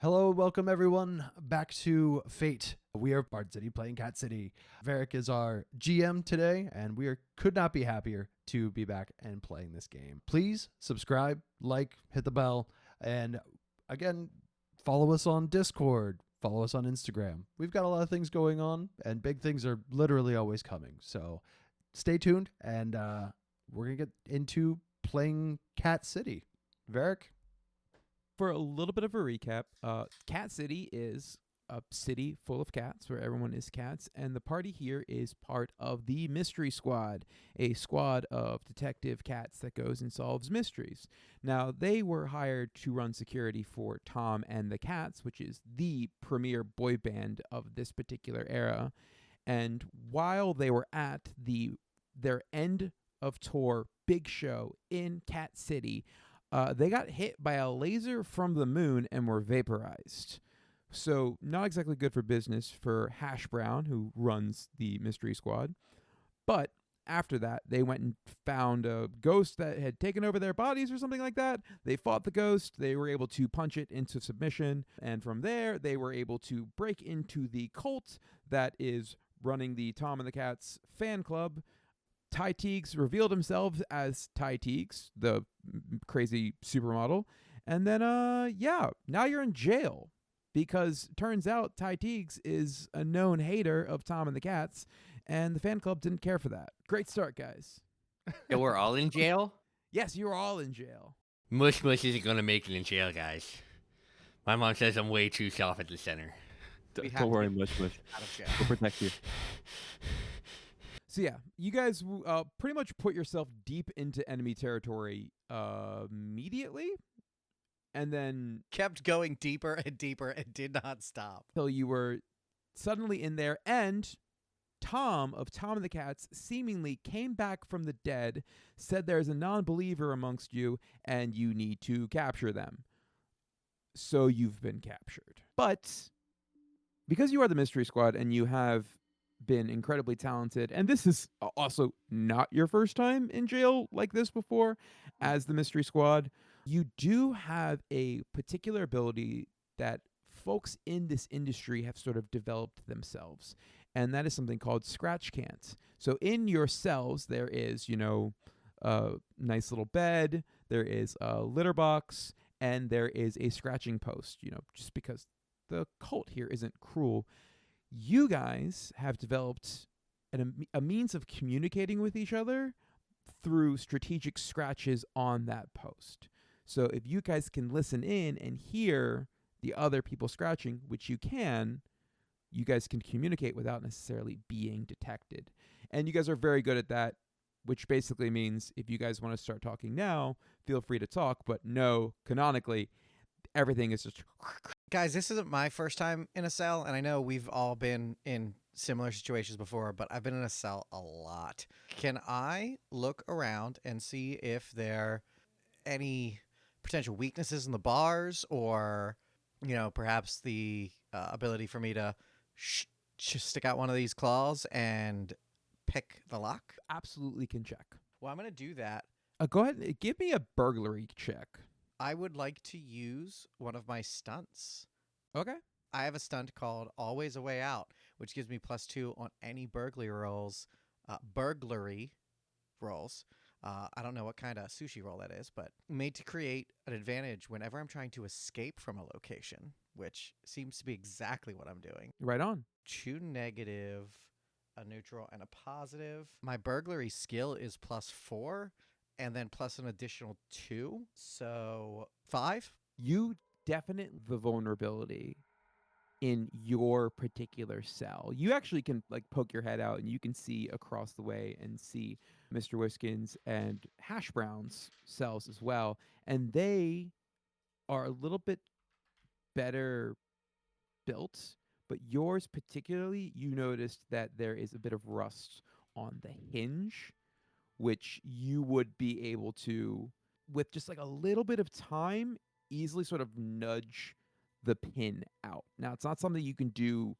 Hello, welcome everyone back to Fate. We are Bard City playing Cat City. Varric is our GM today, and could not be happier to be back and playing this game. Please subscribe, like, hit the bell, and again, follow us on Discord, follow us on Instagram. We've got a lot of things going on, and big things are literally always coming. So stay tuned, and we're going to get into playing Cat City. Varric? For a little bit of a recap, Cat City is a city full of cats where everyone is cats, and the party here is part of the Mystery Squad, a squad of detective cats that goes and solves mysteries. Now, they were hired to run security for Tom and the Cats, which is the premier boy band of this particular era. And while they were at their end of tour big show in Cat City, they got hit by a laser from the moon and were vaporized. So not exactly good for business for Hash Brown, who runs the Mystery Squad. But after that, they went and found a ghost that had taken over their bodies or something like that. They fought the ghost. They were able to punch it into submission. And from there, they were able to break into the cult that is running the Tom and the Cats fan club. Ty Teagues revealed himself as Ty Teagues, the crazy supermodel. And then, now you're in jail because turns out Ty Teagues is a known hater of Tom and the Cats, and the fan club didn't care for that. Great start, guys. Yeah, we're all in jail? Yes, you're all in jail. Mush isn't going to make it in jail, guys. My mom says I'm way too soft at the center. Don't worry, Mush. We'll protect you. So yeah, you guys pretty much put yourself deep into enemy territory immediately, and then kept going deeper and deeper and did not stop. Till you were suddenly in there, and Tom of Tom and the Cats seemingly came back from the dead, said there's a non-believer amongst you, and you need to capture them. So you've been captured. But because you are the Mystery Squad and you have been incredibly talented, and this is also not your first time in jail like this before as the Mystery Squad, you do have a particular ability that folks in this industry have sort of developed themselves, and that is something called scratch cans. So in your cells there is, a nice little bed, there is a litter box, and there is a scratching post, just because the cult here isn't cruel. You guys have developed a means of communicating with each other through strategic scratches on that post. So if you guys can listen in and hear the other people scratching, which you guys can communicate without necessarily being detected. And you guys are very good at that, which basically means if you guys want to start talking now, feel free to talk, but no, canonically, everything is just... Guys, this isn't my first time in a cell, and I know we've all been in similar situations before, but I've been in a cell a lot. Can I look around and see if there are any potential weaknesses in the bars, or, perhaps the ability for me to stick out one of these claws and pick the lock? Absolutely can check. Well, I'm going to do that. Go ahead and give me a burglary check. I would like to use one of my stunts. Okay. I have a stunt called Always a Way Out, which gives me +2 on any burglary rolls. I don't know what kind of sushi roll that is, but made to create an advantage whenever I'm trying to escape from a location, which seems to be exactly what I'm doing. Right on. 2 negative, a neutral, and a positive. My burglary skill is +4. And then plus an additional 2, so 5. You definitely the vulnerability in your particular cell. You actually can poke your head out and you can see across the way and see Mr. Wiskin's and Hash Brown's cells as well. And they are a little bit better built, but yours particularly, you noticed that there is a bit of rust on the hinge, which you would be able to, with just a little bit of time, easily sort of nudge the pin out. Now, it's not something you can do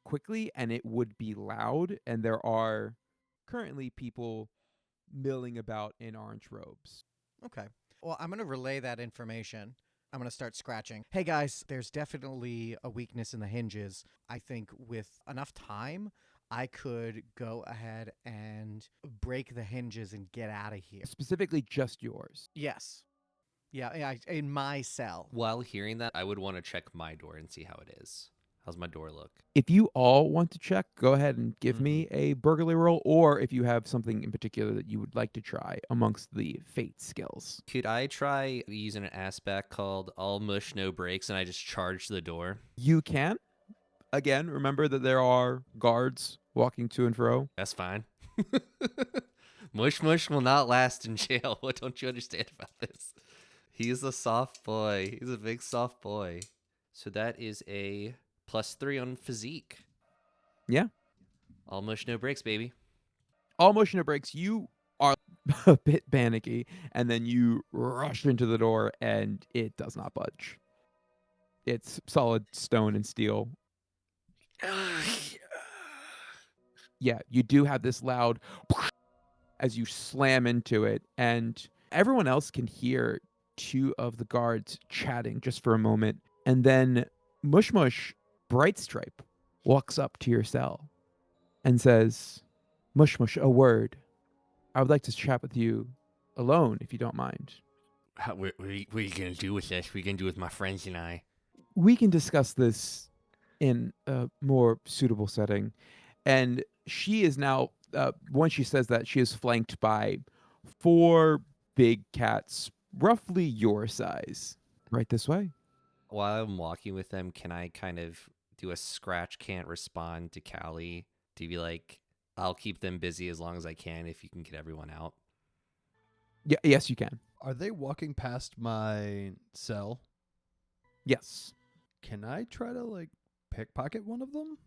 quickly, and it would be loud, and there are currently people milling about in orange robes. Okay. Well, I'm going to relay that information I'm going to start scratching. Hey guys, there's definitely a weakness in the hinges. I think with enough time, I could go ahead and break the hinges and get out of here. Specifically just yours. Yes. Yeah, in my cell. While hearing that, I would want to check my door and see how it is. How's my door look? If you all want to check, go ahead and give me a burglary roll, or if you have something in particular that you would like to try amongst the fate skills. Could I try using an aspect called all mush, no breaks, and I just charge the door? You can. Again, remember that there are guards walking to and fro. That's fine. Mush will not last in jail. What don't you understand about this? He's a soft boy. He's a big soft boy. So that is a +3 on physique. Yeah. All mush, no breaks, baby. All motion no breaks. You are a bit panicky, and then you rush into the door, and it does not budge. It's solid stone and steel. Yeah, you do have this loud as you slam into it, and everyone else can hear two of the guards chatting just for a moment, and then Mush Bright Stripe walks up to your cell and says, Mush, a word. I would like to chat with you alone, if you don't mind. What are you going to do with this? What are you going to do with my friends and I? We can discuss this in a more suitable setting. And she is now, once she says that, she is flanked by 4 big cats, roughly your size. Right this way. While I'm walking with them, can I kind of do a scratch can't respond to Callie to be like, I'll keep them busy as long as I can if you can get everyone out? Yeah, yes, you can. Are they walking past my cell? Yes. Can I try to like pickpocket one of them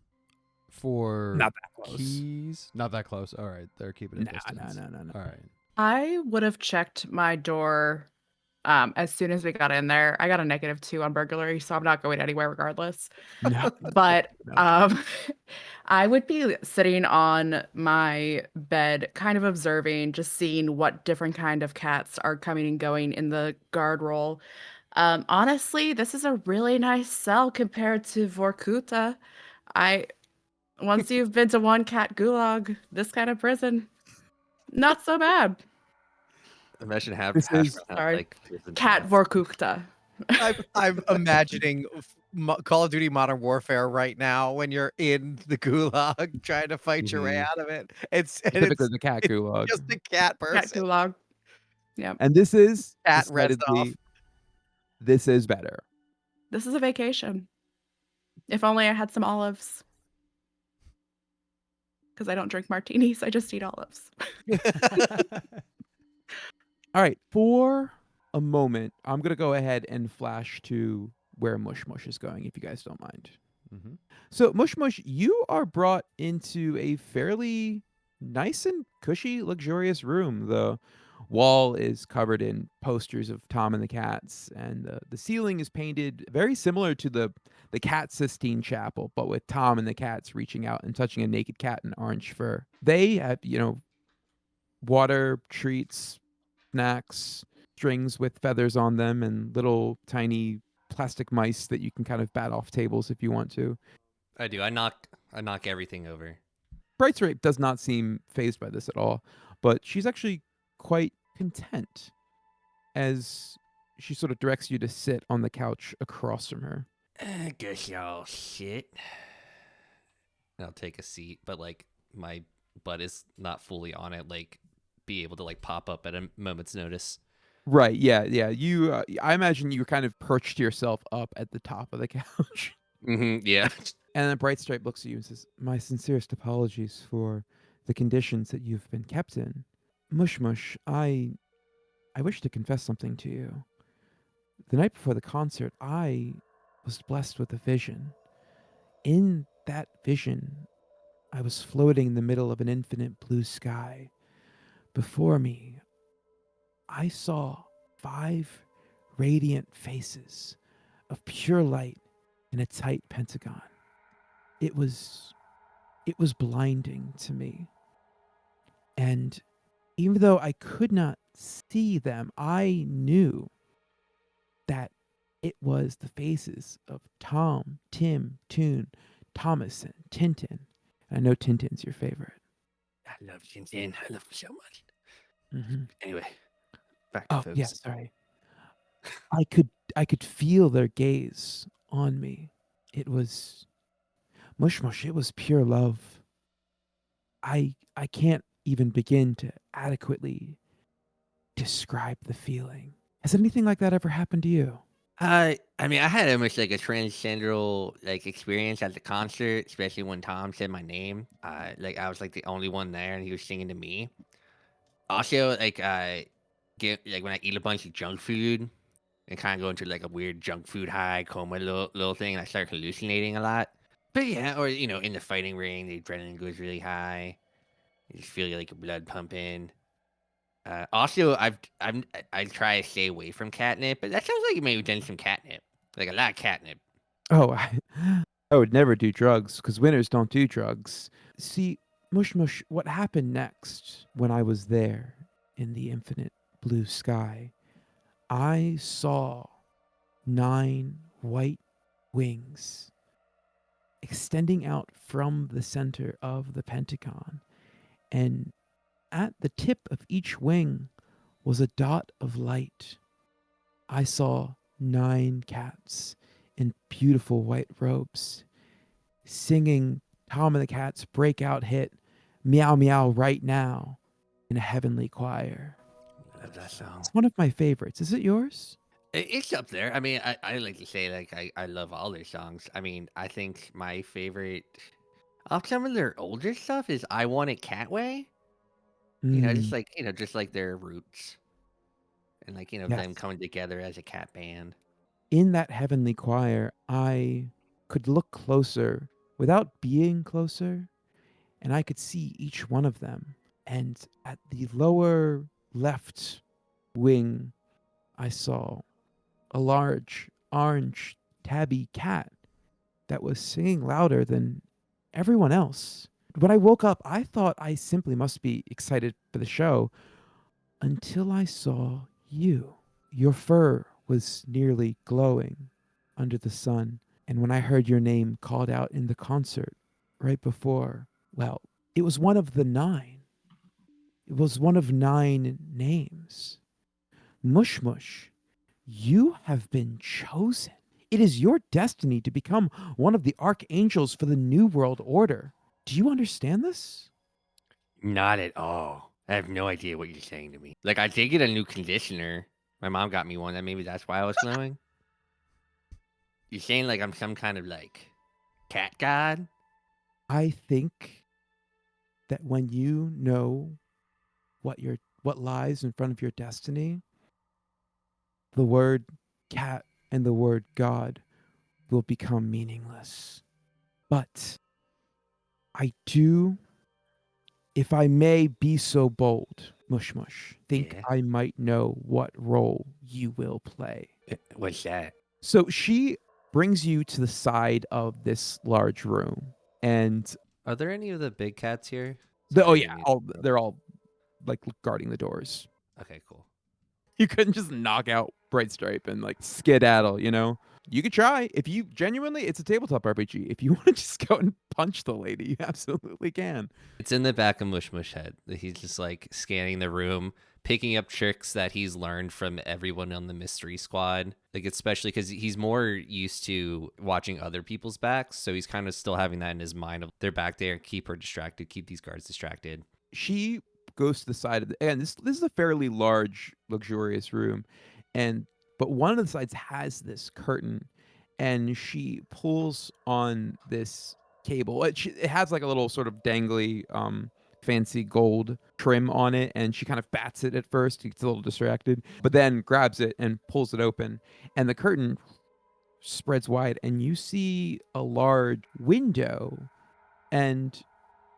for Not that close. keys? Not that close. All right, they're keeping a distance. No. All right. I would have checked my door as soon as we got in there. I got a -2 on burglary, so I'm not going anywhere regardless. No. But No. I would be sitting on my bed, kind of observing, just seeing what different kind of cats are coming and going in the guard roll. Honestly, this is a really nice cell compared to Vorkuta. Once you've been to one cat gulag, this kind of prison, not so bad. Imagine have This is- Sorry. Cat Vorkuta. I'm imagining Call of Duty Modern Warfare right now when you're in the gulag trying to fight your way out of it. It's Typically the cat gulag. just a cat person. Cat gulag. Yeah. And this is Cat decidedly- Reznov. This is better. This is a vacation. If only I had some olives. Because I don't drink martinis, I just eat olives. All right, for a moment, I'm going to go ahead and flash to where Mush is going, if you guys don't mind. Mm-hmm. So, Mush, you are brought into a fairly nice and cushy, luxurious room. The wall is covered in posters of Tom and the Cats, and the ceiling is painted very similar to the Cat Sistine Chapel, but with Tom and the Cats reaching out and touching a naked cat in orange fur. They have, water, treats, snacks, strings with feathers on them, and little tiny plastic mice that you can kind of bat off tables if you want to. I do. I knock everything over. Bright Stripe does not seem fazed by this at all, but she's actually quite content as she sort of directs you to sit on the couch across from her. I guess y'all sit. And I'll take a seat, but like my butt is not fully on it, like be able to like pop up at a moment's notice. Right, yeah. You, I imagine you kind of perched yourself up at the top of the couch. Yeah. And then Bright Stripe looks at you and says, "My sincerest apologies for the conditions that you've been kept in. Mush, I wish to confess something to you. The night before the concert, I was blessed with a vision. In that vision, I was floating in the middle of an infinite blue sky. Before me, I saw 5 radiant faces of pure light in a tight pentagon. It was blinding to me. And even though I could not see them, I knew that It was the faces of Tom, Tim, Toon, Thomas, and Tintin. I know Tintin's your favorite. I love Tintin. I love him so much. Mm-hmm. Anyway, back to Oh, folks. yeah, sorry. I could feel their gaze on me. It was mush mush. It was pure love. I can't even begin to adequately describe the feeling. Has anything like that ever happened to you? I mean, I had almost like a transcendental like experience at the concert, especially when Tom said my name. Like I was like the only one there, and he was singing to me. Also, like I get like when I eat a bunch of junk food and kind of go into like a weird junk food high coma little thing, and I start hallucinating a lot. But yeah, or in the fighting ring, the adrenaline goes really high. You just feel like your blood pumping. Also, I try to stay away from catnip, but that sounds like you may have done some catnip, like a lot of catnip. Oh, I would never do drugs because winners don't do drugs. See, mush mush, what happened next when I was there in the infinite blue sky? I saw 9 white wings extending out from the center of the pentagon, and at the tip of each wing was a dot of light. I saw 9 cats in beautiful white robes singing Tom and the Cat's breakout hit, Meow Meow Right Now, in a heavenly choir. I love that song. It's one of my favorites. Is it yours? It's up there. I mean, I like to say like I love all their songs. I mean, I think my favorite of some of their older stuff is "I Want It Cat Way." Mm, Just like their roots and like them yes. coming together as a cat band. In that heavenly choir, I could look closer without being closer, and I could see each one of them. And at the lower left wing, I saw a large orange tabby cat that was singing louder than everyone else. When I woke up, I thought I simply must be excited for the show until I saw you. Your fur was nearly glowing under the sun. And when I heard your name called out in the concert right before, well, it was one of the 9. It was one of 9 names. Mush Mush, you have been chosen. It is your destiny to become one of the archangels for the New World Order. Do you understand this? Not at all. I have no idea what you're saying to me. Like I did get a new conditioner. My mom got me one, and maybe that's why I was glowing. You're saying like I'm some kind of like cat god? I think that when you know what lies in front of your destiny, the word cat and the word God will become meaningless. But I do, if I may be so bold, Mush Mush, think Yeah. I might know what role you will play. What's that? So she brings you to the side of this large room, and Are there any of the big cats here? oh Sorry, I yeah, didn't mean to interrupt. they're all like guarding the doors. Okay, cool. You couldn't just knock out Bright Stripe and like skedaddle, you know? You could try. If you genuinely, it's a tabletop RPG. If you want to just go and punch the lady, you absolutely can. It's in the back of Mush Mush head that he's just like scanning the room, picking up tricks that he's learned from everyone on the mystery squad. Like especially because he's more used to watching other people's backs, so he's kind of still having that in his mind of they're back there, keep her distracted, keep these guards distracted. She goes to the side of the, and this is a fairly large, luxurious room, but one of the sides has this curtain, and she pulls on this cable. It has like a little sort of dangly, fancy gold trim on it, and she kind of bats it at first. He gets a little distracted, but then grabs it and pulls it open, and the curtain spreads wide, and you see a large window, and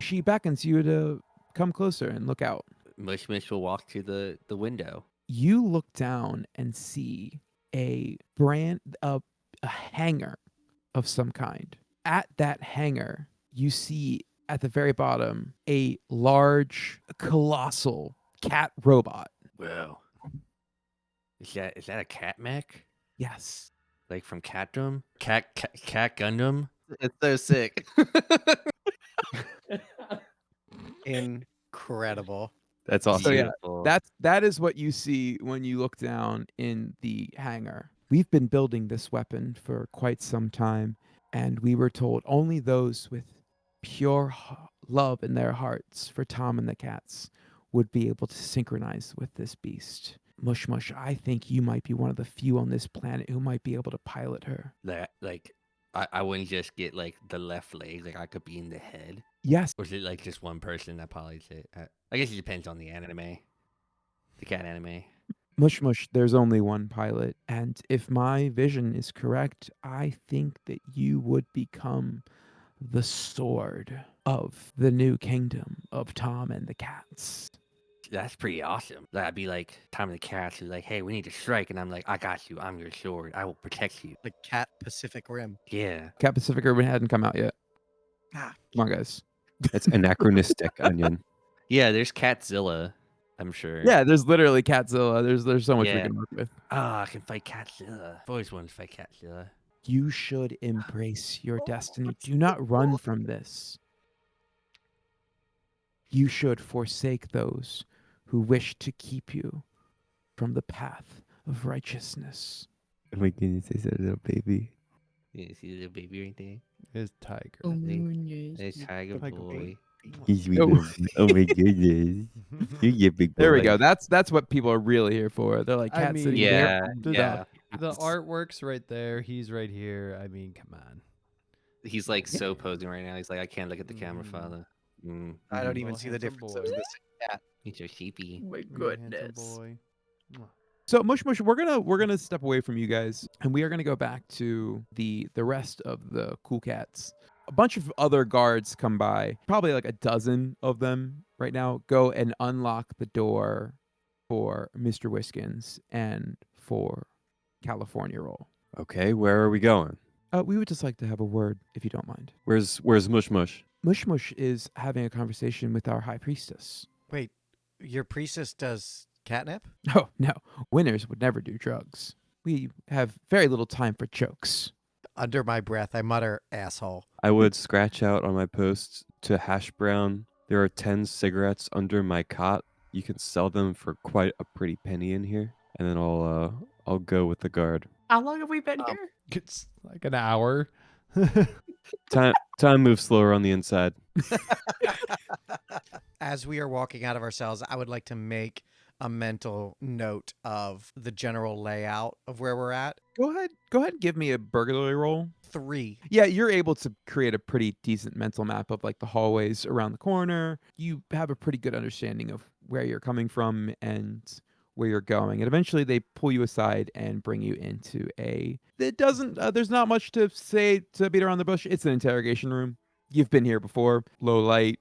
she beckons you to come closer and look out. Mush Mush will walk to the window. You look down and see a hanger of some kind. At that hanger, you see at the very bottom a large, colossal cat robot. Whoa. Is that a cat mech? Yes. Like from Catdom? Cat Gundam? It's so sick. Incredible. That's So awesome. yeah, Beautiful. that is what you see when you look down in the hangar. We've been building this weapon for quite some time, and we were told only those with pure love in their hearts for Tom and the cats would be able to synchronize with this beast. Mush Mush, I think you might be one of the few on this planet who might be able to pilot her. That like I wouldn't just get like the left leg, like I could be in the head. Yes, Or is it like just one person that pilots it? I guess it depends on the anime. The cat anime. Mush Mush, there's only one pilot, and if my vision is correct, I think that you would become the sword of the new kingdom of Tom and the Cats. That's pretty awesome. That'd be like Time of the Cats is like, hey, we need to strike, and I'm like, I got you. I'm your sword. I will protect you. Like Cat Pacific Rim. Yeah. Cat Pacific Urban hadn't come out yet. Ah. Come on, guys. It's anachronistic, Onion. Yeah, there's Catzilla, I'm sure. Yeah, there's literally Catzilla. There's so much we Yeah. can work with. Ah, I can fight Catzilla. I've always wanted to fight Catzilla. You should embrace your destiny. Do not run from this. You should forsake those who wish to keep you from the path of righteousness. Oh my goodness, is that a little baby? You see the little baby right there? Is Tiger. There's Tiger Tiger Boy. He's sweet Oh. little- oh my goodness. You big boy. There we go. That's what people are really here for. They're like I Cat mean, City. Yeah, The- yeah. The artwork's right there. He's right here. I mean, come on. He's like so posing right now. He's like, I can't look at the camera, Mm. father. I don't Mhm. even Oh, see the handsome difference boy. of this cat. He's so sheepy. Oh my Handsome goodness. boy. Mwah. So Mush Mush, we're gonna step away from you guys, and we are gonna go back to the rest of the cool cats. A bunch of other guards come by, probably like a dozen of them right now. Go and unlock the door for Mr. Whiskins and for California Roll. Okay, where are we going? We would just like to have a word, if you don't mind. Where's Mush Mush? Mush Mush is having a conversation with our high priestess. Wait, your priestess does catnip? Oh no, winners would never do drugs. We have very little time for jokes. Under my breath, I mutter, asshole. I would scratch out on my post to Hash Brown. There are 10 cigarettes under my cot. You can sell them for quite a pretty penny in here. And then I'll go with the guard. How long have we been here? It's like an hour. Time moves slower on the inside. As we are walking out of our cells, I would like to make a mental note of the general layout of where we're at. Go ahead and give me a burglary roll. 3. Yeah, you're able to create a pretty decent mental map of like the hallways around the corner. You have a pretty good understanding of where you're coming from and where you're going. And eventually they pull you aside and bring you into there's not much to say to beat around the bush. It's an interrogation room. You've been here before. Low light,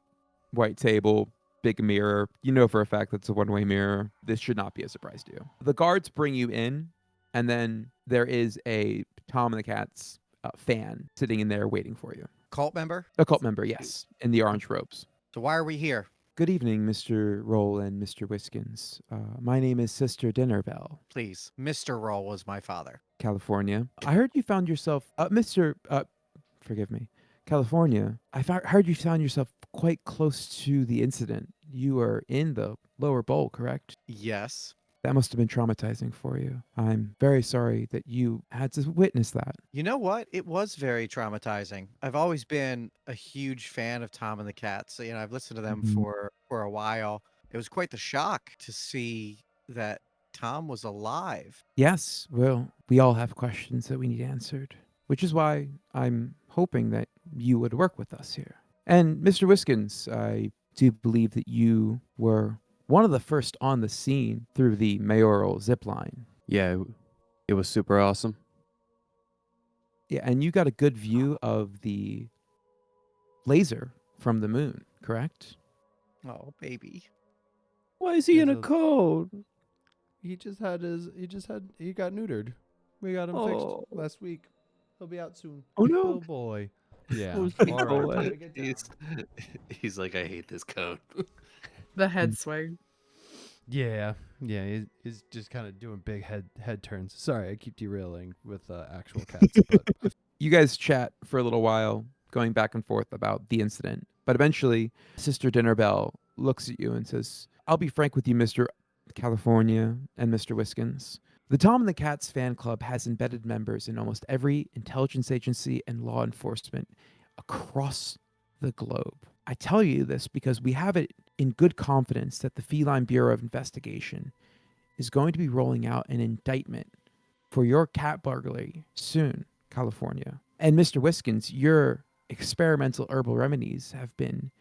white table, big mirror. You know for a fact that's a one-way mirror. This should not be a surprise to you. The guards bring you in, and then there is a Tom and the Cats fan sitting in there waiting for you. Cult member? A cult member, yes, in the orange robes. So why are we here? Good evening, Mr. Roll and Mr. Whiskins. My name is Sister Dinnerbell, Please. Mr. Roll was my father. California. I heard you found yourself, forgive me, California. Heard you found yourself quite close to the incident. You were in the lower bowl, correct? Yes. That must have been traumatizing for you. I'm very sorry that you had to witness that. You know what? It was very traumatizing. I've always been a huge fan of Tom and the Cats. You know, I've listened to them Mhm. for a while. It was quite the shock to see that Tom was alive. Yes, well, we all have questions that we need answered, which is why I'm hoping that you would work with us here. And Mr. Whiskins, I do believe that you were one of the first on the scene through the mayoral zip line. Yeah, it was super awesome. Yeah, and you got a good view of the laser from the moon, correct? Oh, baby. Why is he in a There's a- coat? He got neutered. We got him Oh. fixed last week. He'll be out soon. Oh, no. Oh boy. Yeah. Oh, sweet All right, boy. time to get down. He's like, I hate this code. The head swing. Yeah, he's just kind of doing big head turns. Sorry, I keep derailing with actual cats, but You guys chat for a little while, going back and forth about the incident. But eventually, Sister Dinnerbell looks at you and says, I'll be frank with you, Mr. California and Mr. Wiskins. The Tom and the Cats fan club has embedded members in almost every intelligence agency and law enforcement across the globe. I tell you this because we have it in good confidence that the Feline Bureau of Investigation is going to be rolling out an indictment for your cat burglary soon, California. And Mr. Wiskins, your experimental herbal remedies have been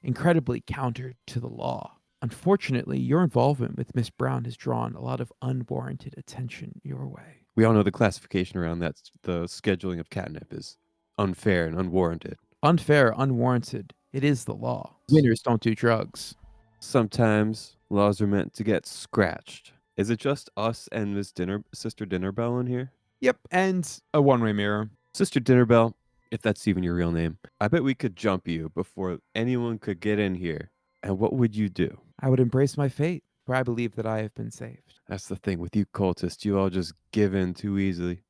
incredibly counter to the law. Unfortunately, your involvement with Miss Brown has drawn a lot of unwarranted attention your way. We all know the classification around that. The scheduling of catnip is unfair and unwarranted. Unfair, unwarranted. It is the law. Winners don't do drugs. Sometimes laws are meant to get scratched. Is it just us and Sister Dinnerbell in here? Yep, and a one-way mirror. Sister Dinnerbell, if that's even your real name, I bet we could jump you before anyone could get in here. And what would you do? I would embrace my fate, for I believe that I have been saved. That's the thing with you cultists. You all just give in too easily.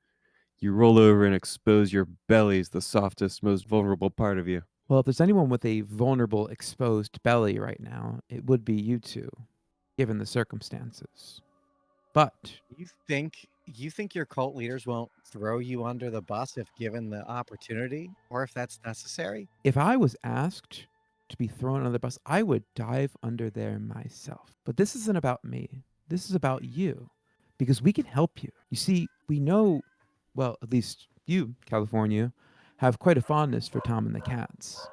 You roll over and expose your bellies, the softest, most vulnerable part of you. Well, if there's anyone with a vulnerable, exposed belly right now, it would be you two, given the circumstances. But You think your cult leaders won't throw you under the bus if given the opportunity, or if that's necessary? if I was asked to be thrown under the bus, I would dive under there myself. But this isn't about me. This is about you, because we can help you. You see, we know, well, at least you, California, have quite a fondness for Tom and the Cats.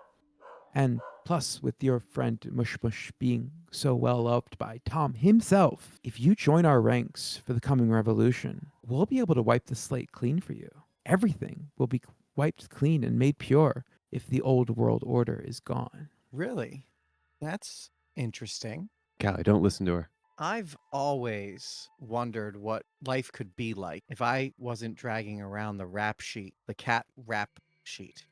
And plus, with your friend Mush Mush being so well loved by Tom himself, if you join our ranks for the coming revolution, we'll be able to wipe the slate clean for you. Everything will be wiped clean and made pure if the old world order is gone. Really? That's interesting. Callie, don't listen to her. I've always wondered what life could be like if I wasn't dragging around the rap sheet, the cat rap sheet,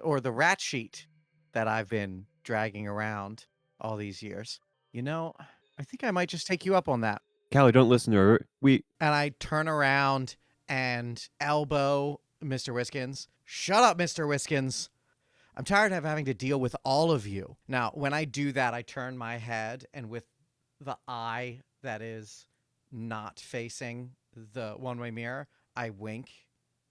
or the rat sheet that I've been dragging around all these years. You know, I think I might just take you up on that. Callie, don't listen to her. And I turn around and elbow Mr. Wiskins. Shut up, Mr. Wiskins. I'm tired of having to deal with all of you. Now, when I do that, I turn my head, and with the eye that is not facing the one-way mirror, I wink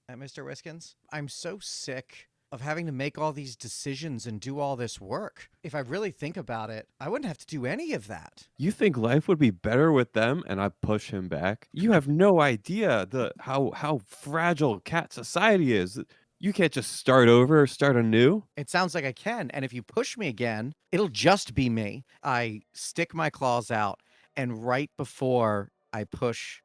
at Mr. Wiskins. I'm so sick of having to make all these decisions and do all this work. If I really think about it, I wouldn't have to do any of that. You think life would be better with them? And I push him back. You have no idea how fragile cat society is. You can't just start over or start anew. It sounds like I can, and if you push me again, it'll just be me. I stick my claws out, and right before I push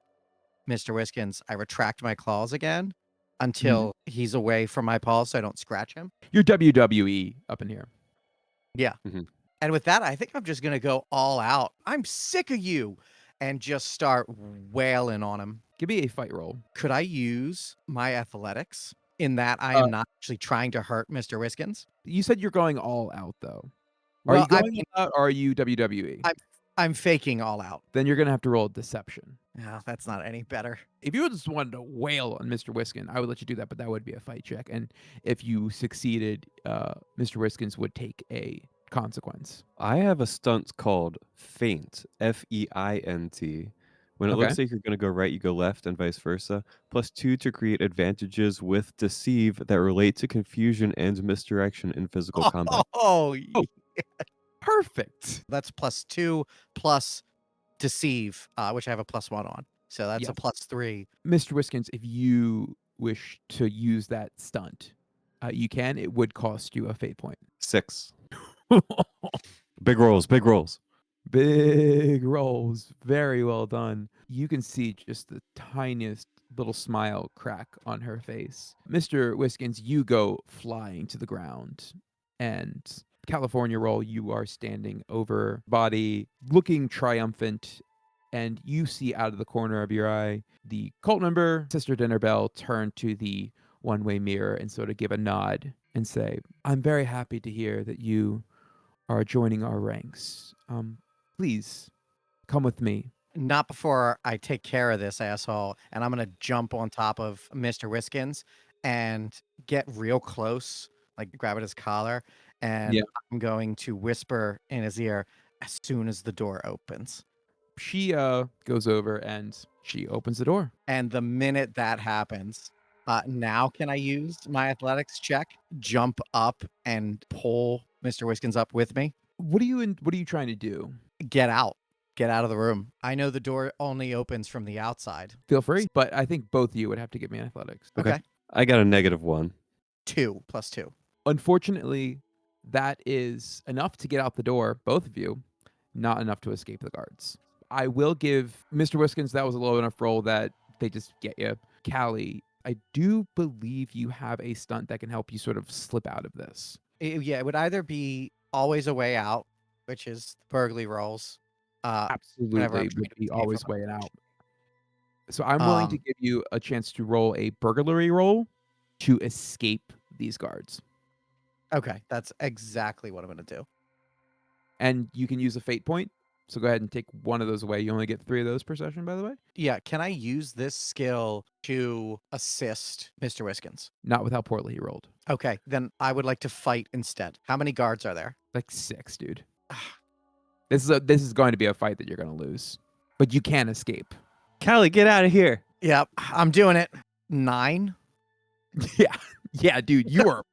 Mr. Wiskins, I retract my claws again until he's away from my paws so I don't scratch him. You're WWE up in here. Yeah. Mhm. And with that, I think I'm just going to go all out. I'm sick of you. And just start wailing on him. Give me a fight roll. Could I use my athletics in that I am not actually trying to hurt Mr. Wiskins? You said you're going all out, though. Are Well, you going all out or are you WWE? I'm faking all out. Then you're going to have to roll deception. Oh, that's not any better. If you just wanted to wail on Mr. Wiskin, I would let you do that, but that would be a fight check. And if you succeeded, Mr. Wiskins would take a consequence. I have a stunt called Feint, Feint. When it looks like you're going to go right, you go left, and vice versa. +2 to create advantages with deceive that relate to confusion and misdirection in physical combat. Oh, Perfect. that's +2 plus deceive, which I have a +1 on. So that's a +3. Mr. Wiskins, if you wish to use that stunt, you can. It would cost you a fate point. 6. Big rolls, big rolls. Big rolls. Very well done. You can see just the tiniest little smile crack on her face. Mr. Wiskins, you go flying to the ground. And California roll, you are standing over body, looking triumphant. And you see out of the corner of your eye the cult member, Sister Dinnerbell, turn to the one-way mirror and sort of give a nod and say, I'm very happy to hear that you are joining our ranks. Please Come with me. Not before I take care of this asshole, and I'm gonna jump on top of Mr. Whiskins and get real close, like grab at his collar, and Yeah. I'm going to whisper in his ear as soon as the door opens. She goes over and she opens the door. And the minute that happens, now can I use my athletics check, jump up and pull Mr. Whiskins up with me? What are you trying to do? Get out. Get out of the room. I know the door only opens from the outside. Feel free, but I think both of you would have to give me an athletics. Okay. I got a -1. 2 + 2. Unfortunately, that is enough to get out the door, both of you, not enough to escape the guards. I will give Mr. Whiskins, that was a low enough roll that they just get you. Callie, I do believe you have a stunt that can help you sort of slip out of this. It would either be always a way out, which is burglary rolls. whenever Absolutely I'm would trying to be escape always from a weighing out. breach. So I'm willing to Um, give you a chance to roll a burglary roll to escape these guards. Okay, that's exactly what I'm going to do. And you can use a fate point. So go ahead and take one of those away. You only get 3 of those per session, by the way. Yeah, can I use this skill to assist Mr. Whiskins? Not with how poorly he rolled. Okay, then I would like to fight instead. How many guards are there? Like 6, dude. This is going to be a fight that you're going to lose. But you can escape. Callie, get out of here. Yep, I'm doing it. 9? Yeah. Yeah, dude, you are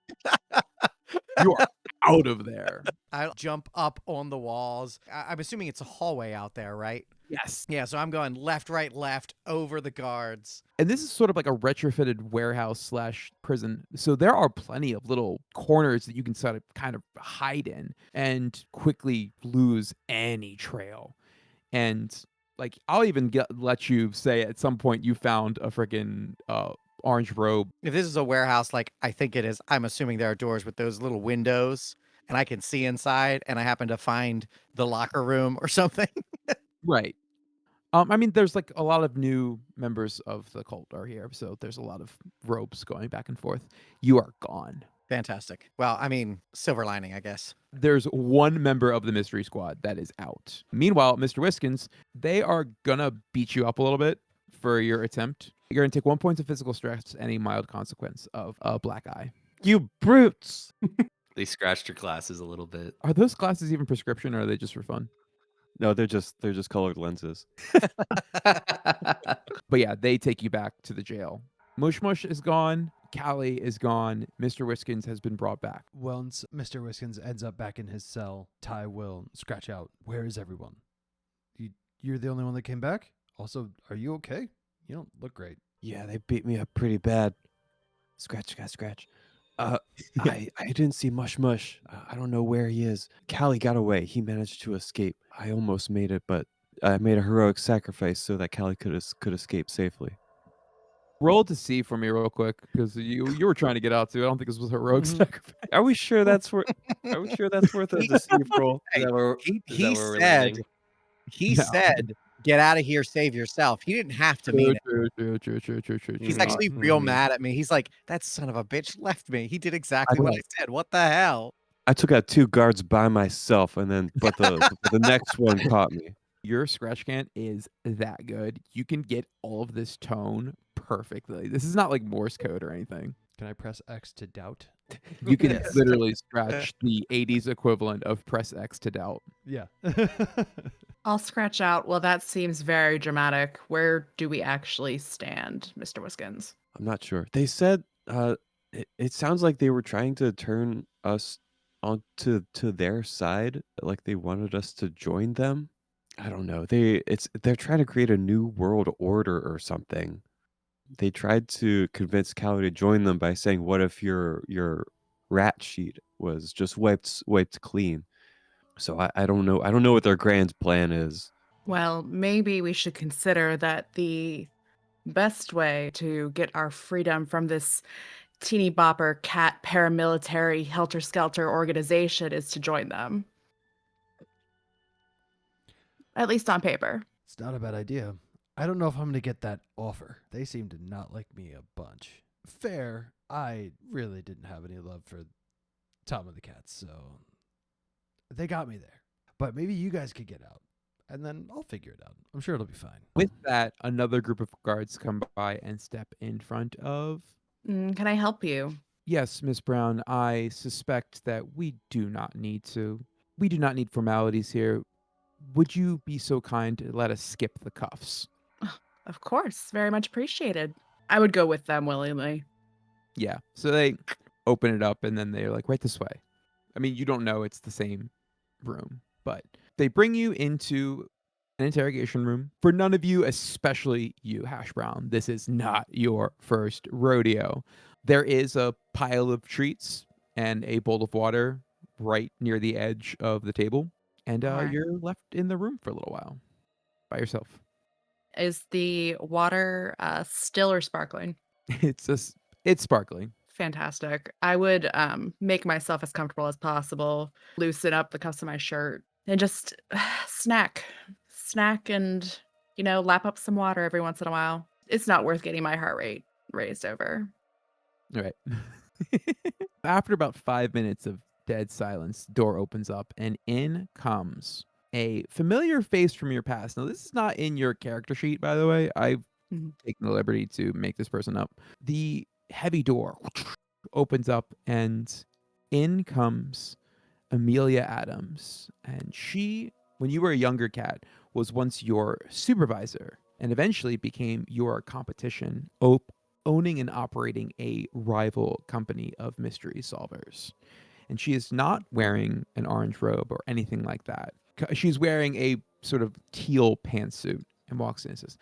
out of there. I jump up on the walls. I'm assuming it's a hallway out there, right? Yes. Yeah, so I'm going left, right, left, over the guards. And this is sort of like a retrofitted warehouse / prison. So there are plenty of little corners that you can sort of kind of hide in and quickly lose any trail. And like, I'll even let you say at some point you found a freaking orange robe. If this is a warehouse like I think it is, I'm assuming there are doors with those little windows and I can see inside and I happen to find the locker room or something. Right. I mean, there's like a lot of new members of the cult are here, so there's a lot of ropes going back and forth. You are gone. Fantastic. Well, I mean, silver lining, I guess. There's one member of the mystery squad that is out. Meanwhile, Mr. Whiskins, they are gonna beat you up a little bit for your attempt. You're gonna take 1 point of physical stress and a mild consequence of a black eye. You brutes. They scratched your glasses a little bit. Are those glasses even prescription, or are they just for fun? No, they're just colored lenses. But yeah, they take you back to the jail. Mush Mush is gone. Callie is gone. Mr. Whiskins has been brought back. Once Mr. Whiskins ends up back in his cell, Ty will scratch out, "Where is everyone? You're the only one that came back? Also, are you okay? You don't look great." Yeah, they beat me up pretty bad. Scratch. I didn't see Mush Mush. I don't know where he is. Callie got away. He managed to escape. I almost made it, but I made a heroic sacrifice so that Callie could escape safely. Roll to see for me real quick, because you were trying to get out too. I don't think this was heroic sacrifice. Are we sure that's worth? Are we sure that's worth a deceive roll? Is that where- He is that where we're said, landing? No. said, get out of here, save yourself. He didn't have to mean it. True. He's Mhm. actually real Mhm. mad at me. He's like, that son of a bitch left me. He did exactly what I said. What the hell? I took out 2 guards by myself, and then but the next one caught me. Your scratch can is that good. You can get all of this tone perfectly. This is not like Morse code or anything. Can I press X to doubt? You can Yes. literally scratch the 80s equivalent of press X to doubt. Yeah. I'll scratch out. Well, that seems very dramatic. Where do we actually stand, Mr. Whiskins? I'm not sure. They said it sounds like they were trying to turn us onto their side, like they wanted us to join them. I don't know. They're trying to create a new world order or something. They tried to convince Callie to join them by saying, "What if your rat sheet was just wiped clean?" So I don't know. I don't know what their grand plan is. Well, maybe we should consider that the best way to get our freedom from this teeny bopper cat paramilitary helter-skelter organization is to join them. At least on paper. It's not a bad idea. I don't know if I'm going to get that offer. They seem to not like me a bunch. Fair, I really didn't have any love for Tom and the Cats, so they got me there. But maybe you guys could get out. and then I'll figure it out. I'm sure it'll be fine. With that, another group of guards come by and step in front of. Can I help you? Yes, Miss Brown, I suspect that we do not need to. We do not need formalities here. Would you be so kind to let us skip the cuffs? Of course, very much appreciated. I would go with them willingly. Yeah. So they open it up and then they're like, right this way. I mean, you don't know it's the same room, but they bring you into an interrogation room. For none of you, especially you, Hash Brown, this is not your first rodeo. There is a pile of treats and a bowl of water right near the edge of the table. And Alright. you're left in the room for a little while by yourself. Is the water still or sparkling? It's sparkling. Fantastic. I would make myself as comfortable as possible, loosen up the cuffs of my shirt, and just snack. Snack and, lap up some water every once in a while. It's not worth getting my heart rate raised over. All right. After about 5 minutes of dead silence, door opens up and in comes a familiar face from your past. Now, this is not in your character sheet, by the way. I've Mhm. taken the liberty to make this person up. The heavy door opens up and in comes Amelia Adams. And she, when you were a younger cat, was once your supervisor and eventually became your competition, owning and operating a rival company of mystery solvers. And she is not wearing an orange robe or anything like that. She's wearing a sort of teal pantsuit and walks in and says,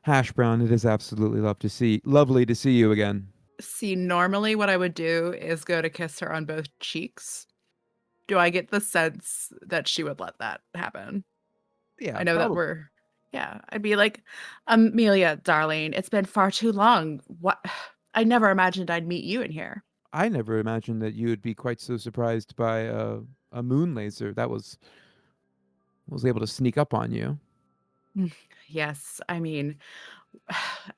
Hash Brown, it is absolutely lovely to see you again. See, normally what I would do is go to kiss her on both cheeks. Do I get the sense that she would let that happen? Yeah, I know that probably. I'd be like, Amelia, darling, it's been far too long. What? I never imagined I'd meet you in here. I never imagined that you would be quite so surprised by a moon laser that was able to sneak up on you. Yes, I mean,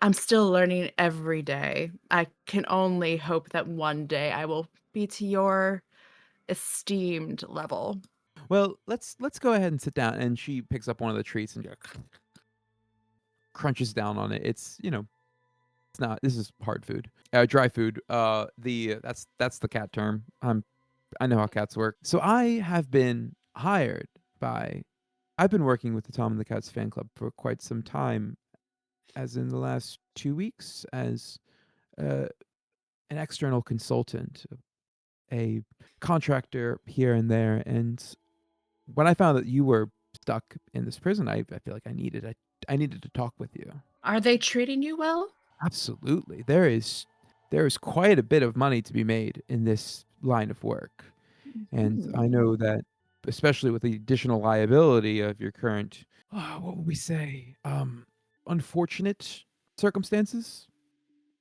I'm still learning every day. I can only hope that one day I will be to your esteemed level. Well, let's go ahead and sit down. And she picks up one of the treats and crunches down on it. It's it's not. This is hard food, dry food. That's the cat term. I know how cats work. So I have been hired by. I've been working with the Tom and the Cats fan club for quite some time, as in the last 2 weeks, as an external consultant, a contractor here and there. And when I found that you were stuck in this prison, I feel like I needed to talk with you. Are they treating you well? Absolutely. There is quite a bit of money to be made in this line of work. And I know that especially with the additional liability of your current what would we say? Unfortunate circumstances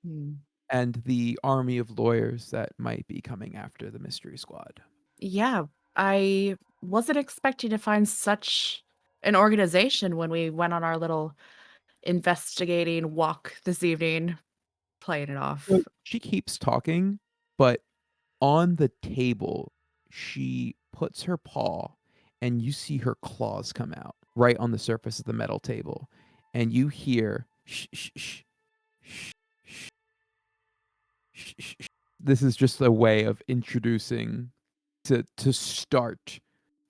Hmm. and the army of lawyers that might be coming after the mystery squad. Yeah, I wasn't expecting to find such an organization when we went on our little investigating walk this evening, playing it So off. she keeps talking, but on the table, she puts her paw and you see her claws come out right on the surface of the metal table. And you hear shh, shh, shh, shh, shh, shh, shh, shh. This is just a way of introducing to start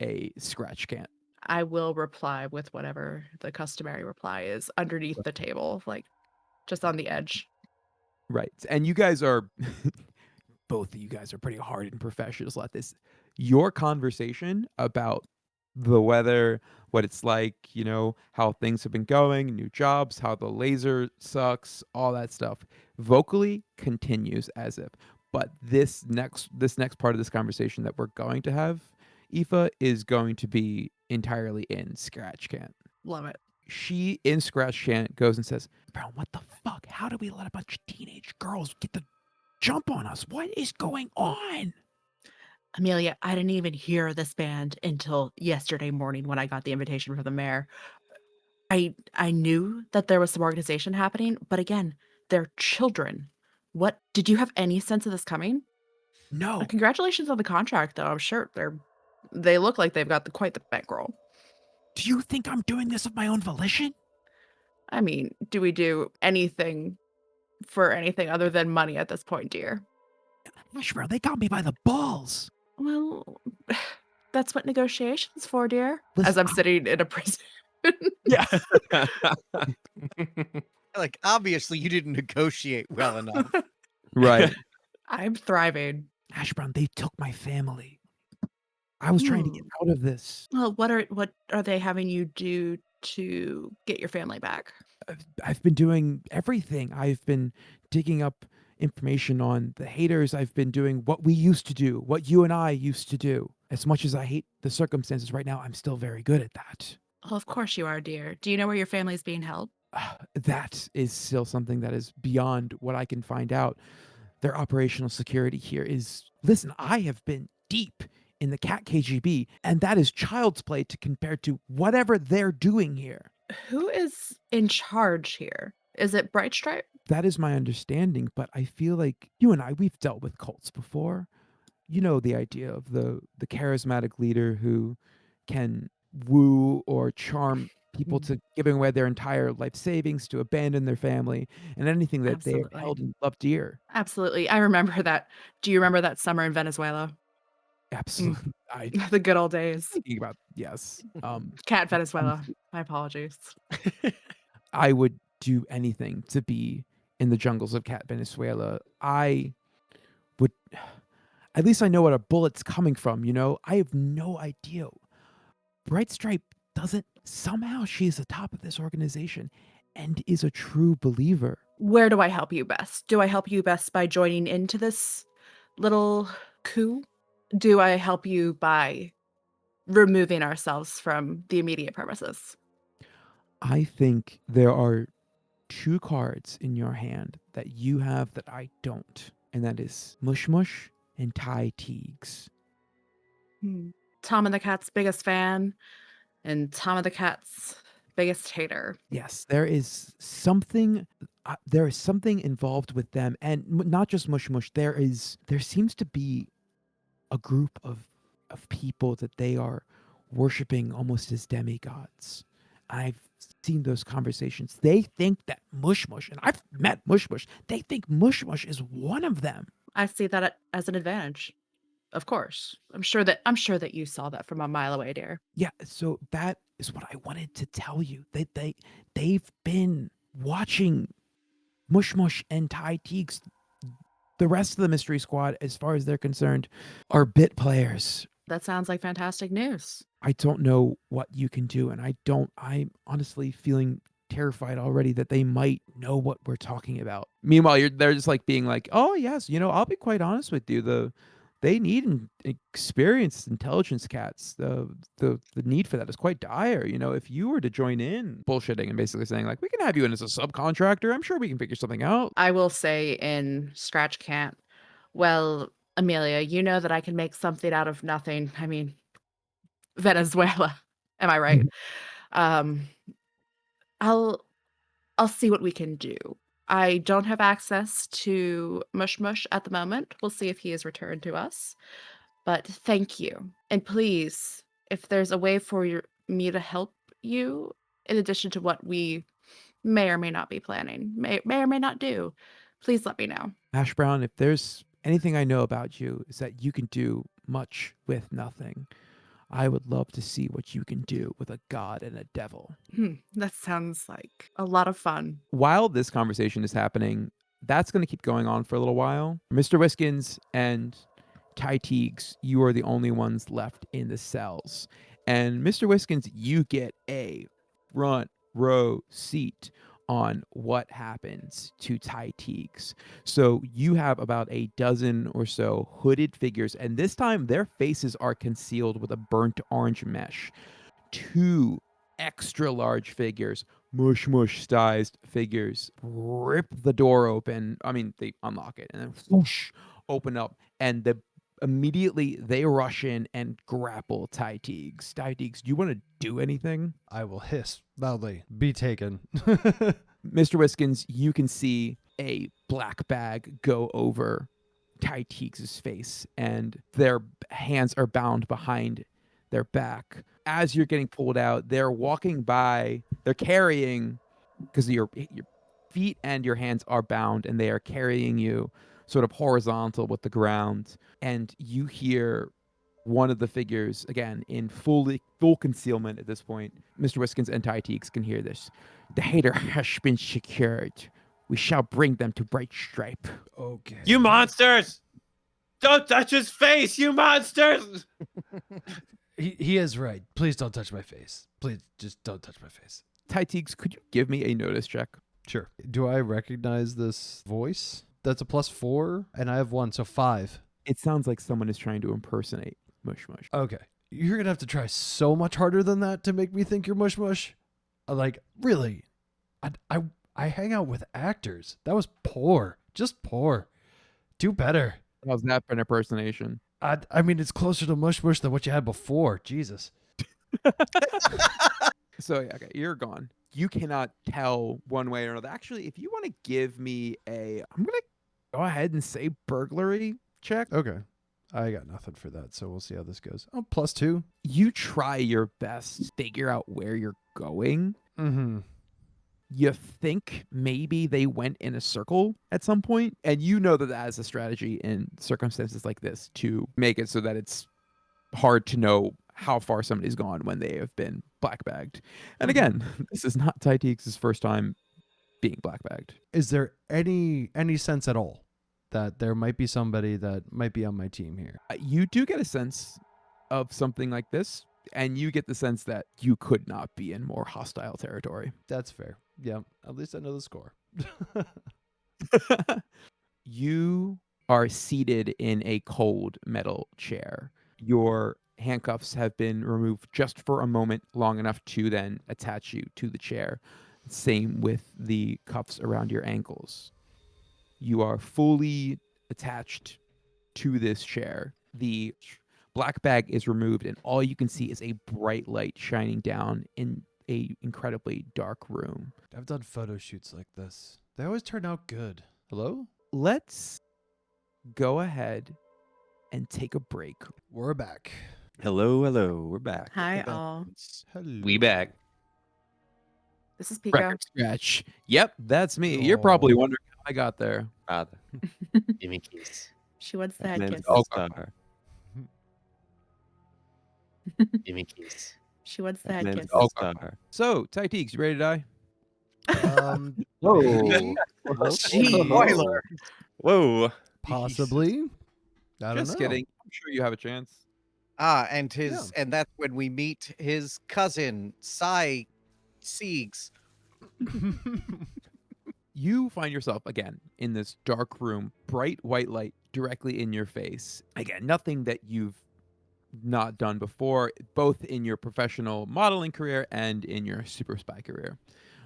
a scratch can. I will reply with whatever the customary reply is underneath the table, like just on the edge. Right. And you guys are both of you guys are pretty hardened professionals at this. Your conversation about the weather, what it's like, how things have been going, new jobs, how the laser sucks, all that stuff, vocally continues as if. But this next part of this conversation that we're going to have, Aoife, is going to be entirely in Scratch Can. Love it. She in Scratch Can goes and says, "Bro, what the fuck? How do we let a bunch of teenage girls get the jump on us? What is going on?" Amelia, I didn't even hear this band until yesterday morning when I got the invitation from the mayor. I knew that there was some organization happening, but again, they're children. What did you have any sense of this coming? No. Congratulations on the contract, though. I'm sure they look like they've got quite the bankroll. Do you think I'm doing this of my own volition? I mean, do we do anything for anything other than money at this point, dear? Ashbrown, they got me by the balls. Well, that's what negotiation's for, dear. Listen, As I'm sitting in a prison. Yeah. Like, obviously, you didn't negotiate well enough. Right. I'm thriving. Ashbrown, they took my family. I was trying to get out of this. Well, what are they having you do to get your family back? I've been doing everything. I've been digging up information on the haters. I've been doing what we used to do, what you and I used to do. As much as I hate the circumstances right now, I'm still very good at that. Well, of course you are, dear. Do you know where your family's being held? That is still something that is beyond what I can find out. Their operational security here is... Listen, I have been deep in the Cat KGB, and that is child's play to compare to whatever they're doing here. Who is in charge here? Is it Bright Stripe? That is my understanding, but I feel like you and I, we've dealt with cults before. You know the idea of the charismatic leader who can woo or charm people to giving away their entire life savings, to abandon their family, and anything that they have Absolutely. held and loved dear. Absolutely. I remember that. Do you remember that summer in Venezuela? Absolutely. The good old days. Thinking about, yes. Cat Venezuela. My apologies. I would do anything to be in the jungles of Cat Venezuela. I would... At least I know what a bullet's coming from, you know? I have no idea. Bright Stripe doesn't... Somehow she is the top of this organization and is a true believer. Where do I help you best? Do I help you best by joining into this little coup? Do I help you by removing ourselves from the immediate premises? I think there are 2 cards in your hand that you have that I don't, and that is Mush Mush and Ty Teagues. Tom and the Cat's biggest fan, and Tom and the Cat's biggest hater. Yes, there is something involved with them, and not just Mush Mush. There seems to be a group of people that they are worshiping almost as demigods. I've seen those conversations. They think that Mush Mush, and I've met Mush Mush, they think Mush Mush is one of them. I see that as an advantage. Of course. I'm sure that you saw that from a mile away, dear. Yeah, so that is what I wanted to tell you. They've been watching Mush Mush and Ty Teagues. The rest of the Mystery Squad, as far as they're concerned, are bit players. That sounds like fantastic news. I don't know what you can do, and I'm honestly feeling terrified already that they might know what we're talking about. Meanwhile, they're just like being like, oh yes, I'll be quite honest with you. They need experienced intelligence cats. The need for that is quite dire. If you were to join in, bullshitting and basically saying like, we can have you in as a subcontractor. I'm sure we can figure something out. I will say in Scratch Can't, well, Amelia, you know that I can make something out of nothing. I mean, Venezuela. Am I right? I'll see what we can do. I don't have access to Mush Mush at the moment. We'll see if he is returned to us. But thank you. And please, if there's a way for me to help you, in addition to what we may or may not be planning, may or may not do, please let me know. Ash Brown, if there's anything I know about you, is that you can do much with nothing. I would love to see what you can do with a god and a devil. That sounds like a lot of fun. While this conversation is happening, that's going to keep going on for a little while. Mr. Wiskins and Ty Teagues, you are the only ones left in the cells. And Mr. Wiskins, you get a front row seat on what happens to Ty Teagues. So you have about a dozen or so hooded figures, and this time their faces are concealed with a burnt orange mesh. 2 extra large figures, mush sized figures, rip the door open. I mean, they unlock it and then whoosh, open up, and immediately they rush in and grapple Ty Teagues. Ty Teagues, do you want to do anything? I will hiss loudly. Be taken. Mr. Wiskins, you can see a black bag go over Ty Teagues' face, and their hands are bound behind their back. As you're getting pulled out, they're walking by. They're carrying, because your feet and your hands are bound, and they are carrying you sort of horizontal with the ground. And you hear one of the figures, again, in full concealment at this point. Mr. Wiskins and Tyteeks can hear this. The hater has been secured. We shall bring them to Bright Stripe. Okay. You monsters! Don't touch his face, you monsters! He is right. Please don't touch my face. Please just don't touch my face. Tyteeks, could you give me a notice check? Sure. Do I recognize this voice? That's a +4, and I have 1, so 5. It sounds like someone is trying to impersonate Mush Mush. Okay. You're going to have to try so much harder than that to make me think you're Mush Mush. Like, really? I hang out with actors. That was poor. Just poor. Do better. How's that for an impersonation? I mean, it's closer to Mush Mush than what you had before. Jesus. So, okay, you're gone. You cannot tell one way or another. Actually, if you want to give me I'm going to go ahead and say burglary check. Okay. I got nothing for that, so we'll see how this goes. Oh, +2. You try your best to figure out where you're going. Mm-hmm. You think maybe they went in a circle at some point, and you know that that is a strategy in circumstances like this to make it so that it's hard to know how far somebody's gone when they have been black bagged. And again, this is not Tyteeks' first time being black bagged. Is there any sense at all that there might be somebody that might be on my team here? You do get a sense of something like this, and you get the sense that you could not be in more hostile territory. That's fair. Yeah, at least I know the score. You are seated in a cold metal chair. Your handcuffs have been removed just for a moment, long enough to then attach you to the chair. Same with the cuffs around your ankles. You are fully attached to this chair. The black bag is removed, and all you can see is a bright light shining down in a incredibly dark room. I've done photo shoots like this. They always turn out good. Hello? Let's go ahead and take a break. We're back. Hello, we're back. Hi, We're back. all. Hello. We back. This is Pico. Record scratch. Yep, that's me. You're probably Oh. wondering how I got there. Father. Give me keys. She wants the And head then kiss. Oh, Star. Give me keys. She wants the And head then kiss. Oh, Star. So, Tyteeks, you ready to die? Maybe, Spoiler. Whoa. possibly. I don't Just know. kidding. I'm sure you have a chance. And and that's when we meet his cousin, Cy Siegs. You find yourself again in this dark room, bright white light directly in your face. Again, nothing that you've not done before, both in your professional modeling career and in your super spy career.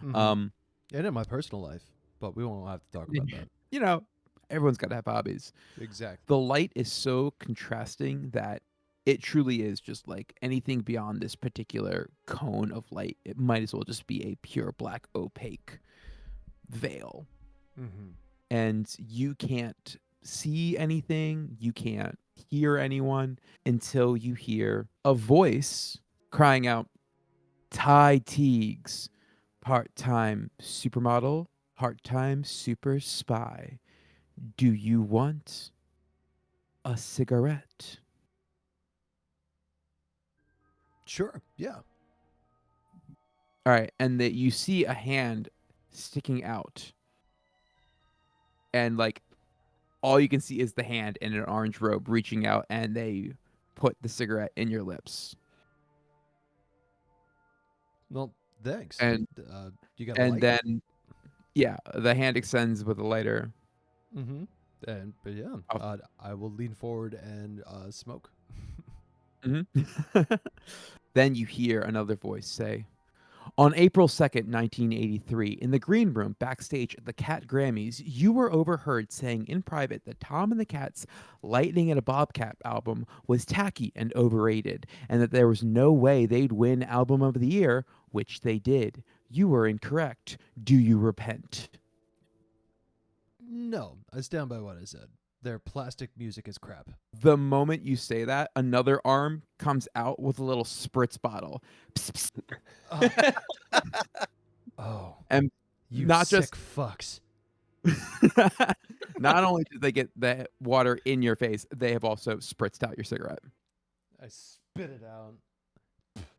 Mhm. And in my personal life, but we won't have to talk about that. You know, everyone's got to have hobbies. Exactly. The light is so contrasting that it truly is just like anything beyond this particular cone of light. It might as well just be a pure black opaque veil. Mm-hmm. And you can't see anything, you can't hear anyone until you hear a voice crying out, Ty Teagues, part-time supermodel, part-time super spy. Do you want a cigarette? Sure. Yeah. All right, and that you see a hand sticking out. And like all you can see is the hand in an orange robe reaching out, and they put the cigarette in your lips. Well, thanks. And you got. And then yeah, the hand extends with a lighter. Mm-hmm. But yeah, Oh. I will lean forward and smoke. Mm-hmm. Then you hear another voice say, on April 2nd, 1983, in the green room backstage at the Cat Grammys, you were overheard saying in private that Tom and the Cat's Lightning and a Bobcat album was tacky and overrated, and that there was no way they'd win Album of the Year, which they did. You were incorrect. Do you repent? No, I stand by what I said. their plastic music is crap. The moment you say that, another arm comes out with a little spritz bottle. Psst, psst. Oh, And you not sick just fucks. not only did they get the water in your face, they have also spritzed out your cigarette. I spit it out.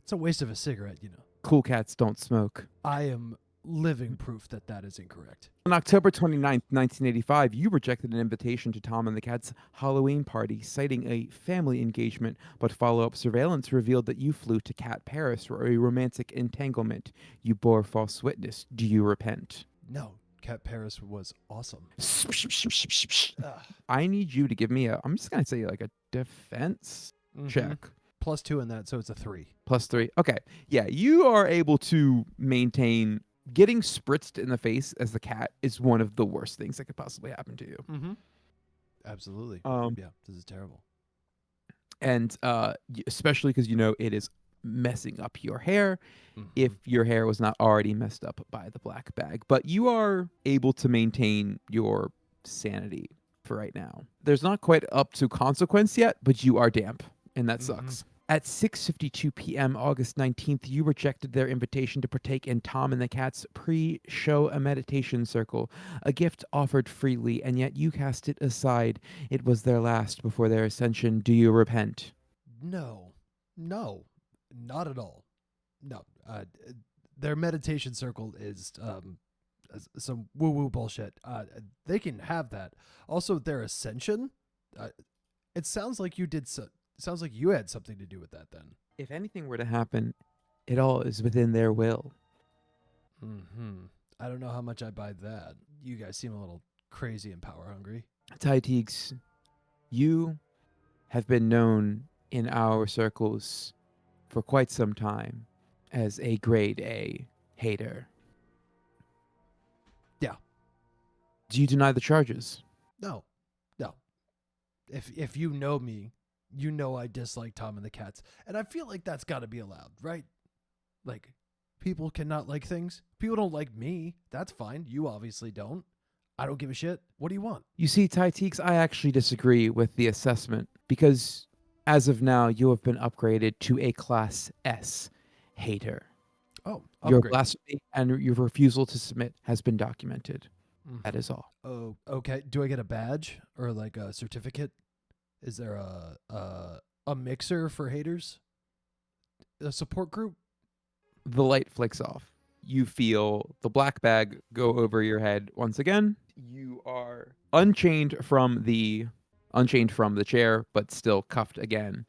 It's a waste of a cigarette, you know. Cool cats don't smoke. I am living proof that that is incorrect. On October 29th, 1985, you rejected an invitation to Tom and the Cat's Halloween party, citing a family engagement, but follow-up surveillance revealed that you flew to Cat Paris for a romantic entanglement. You bore false witness. Do you repent? No, Cat Paris was awesome. I need you to give me I'm just going to say like a defense check. +2 in that, so it's a 3. +3. Okay. Yeah, you are able to maintain. Getting spritzed in the face as the cat is one of the worst things that could possibly happen to you. Absolutely. Yeah, this is terrible. And especially because you know it is messing up your hair if your hair was not already messed up by the black bag. But you are able to maintain your sanity for right now. There's not quite up to consequence yet, but you are damp, and that sucks. At 6:52 p.m. August 19th, you rejected their invitation to partake in Tom and the Cat's pre-show a meditation circle, a gift offered freely, and yet you cast it aside. It was their last before their ascension. Do you repent? No, not at all. No, their meditation circle is some woo-woo bullshit. They can have that. Also, their ascension, it sounds like you did sounds like you had something to do with that then. If anything were to happen, it all is within their will. I don't know how much I buy that. You guys seem a little crazy and power hungry. Tyteeks, you have been known in our circles for quite some time as a grade A hater. Yeah. Do you deny the charges? No. If you know me, you know I dislike Tom and the Cats, and I feel like that's got to be allowed, right? Like, people cannot like things. People don't like me. That's fine. You obviously don't. I don't give a shit. What do you want? You see, Tyteeks, I actually disagree with the assessment because as of now, you have been upgraded to a Class S hater. Oh, your upgrade. blasphemy and your refusal to submit has been documented. That is all. Oh, okay. Do I get a badge or like a certificate? Is there a mixer for haters? A support group? The light flicks off. You feel the black bag go over your head once again. You are unchained from the chair, but still cuffed again.